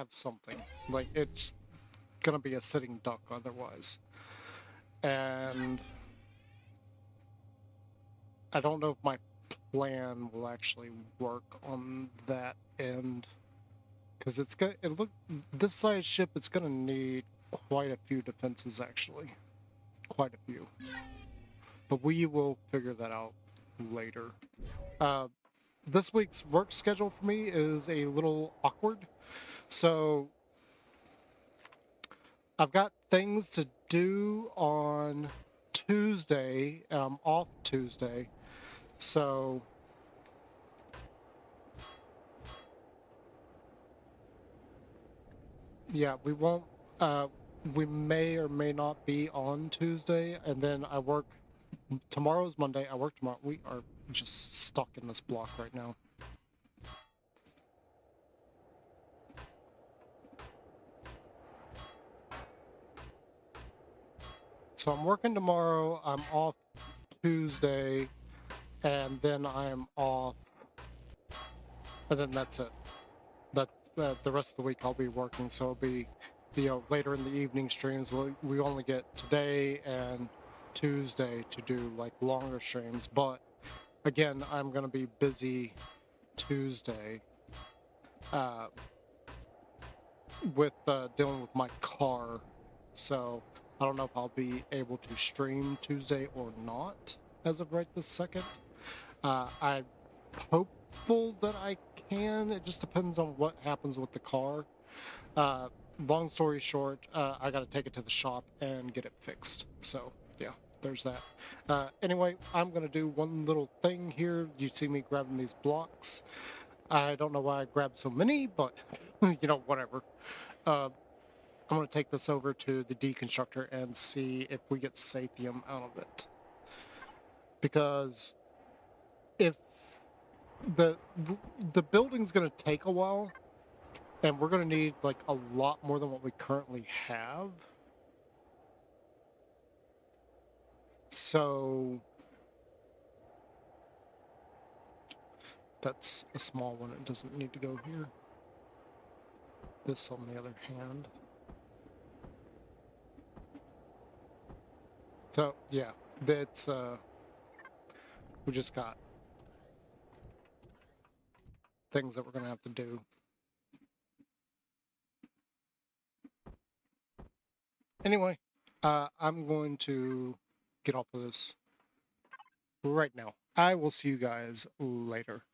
something. Like, it's gonna be a sitting duck otherwise. And I don't know if my plan will actually work on that end, because this size ship, it's gonna need quite a few defenses, actually, quite a few. But we will figure that out later. This week's work schedule for me is a little awkward, so I've got things to do on Tuesday, and I'm off Tuesday, so yeah, we won't, we may or may not be on Tuesday, and then I work, tomorrow's Monday, I work tomorrow. We are just stuck in this block right now. So I'm working tomorrow. I'm off Tuesday, and then I'm off, and then that's it. That the rest of the week I'll be working. So it'll be, later in the evening streams. We only get today and Tuesday to do like longer streams, but again, I'm gonna be busy Tuesday uh, with dealing with my car. So I don't know if I'll be able to stream Tuesday or not as of right this second. I'm hopeful that I can. It just depends on what happens with the car. Long story short, I got to take it to the shop and get it fixed. So yeah, there's that. Anyway, I'm gonna do one little thing here. You see me grabbing these blocks. I don't know why I grabbed so many, but whatever. I'm going to take this over to the deconstructor and see if we get Sathium out of it. Because if the building's going to take a while, and we're going to need like a lot more than what we currently have. So that's a small one. It doesn't need to go here. This, on the other hand. So yeah, that's we just got things that we're gonna have to do. Anyway, I'm going to get off of this right now. I will see you guys later.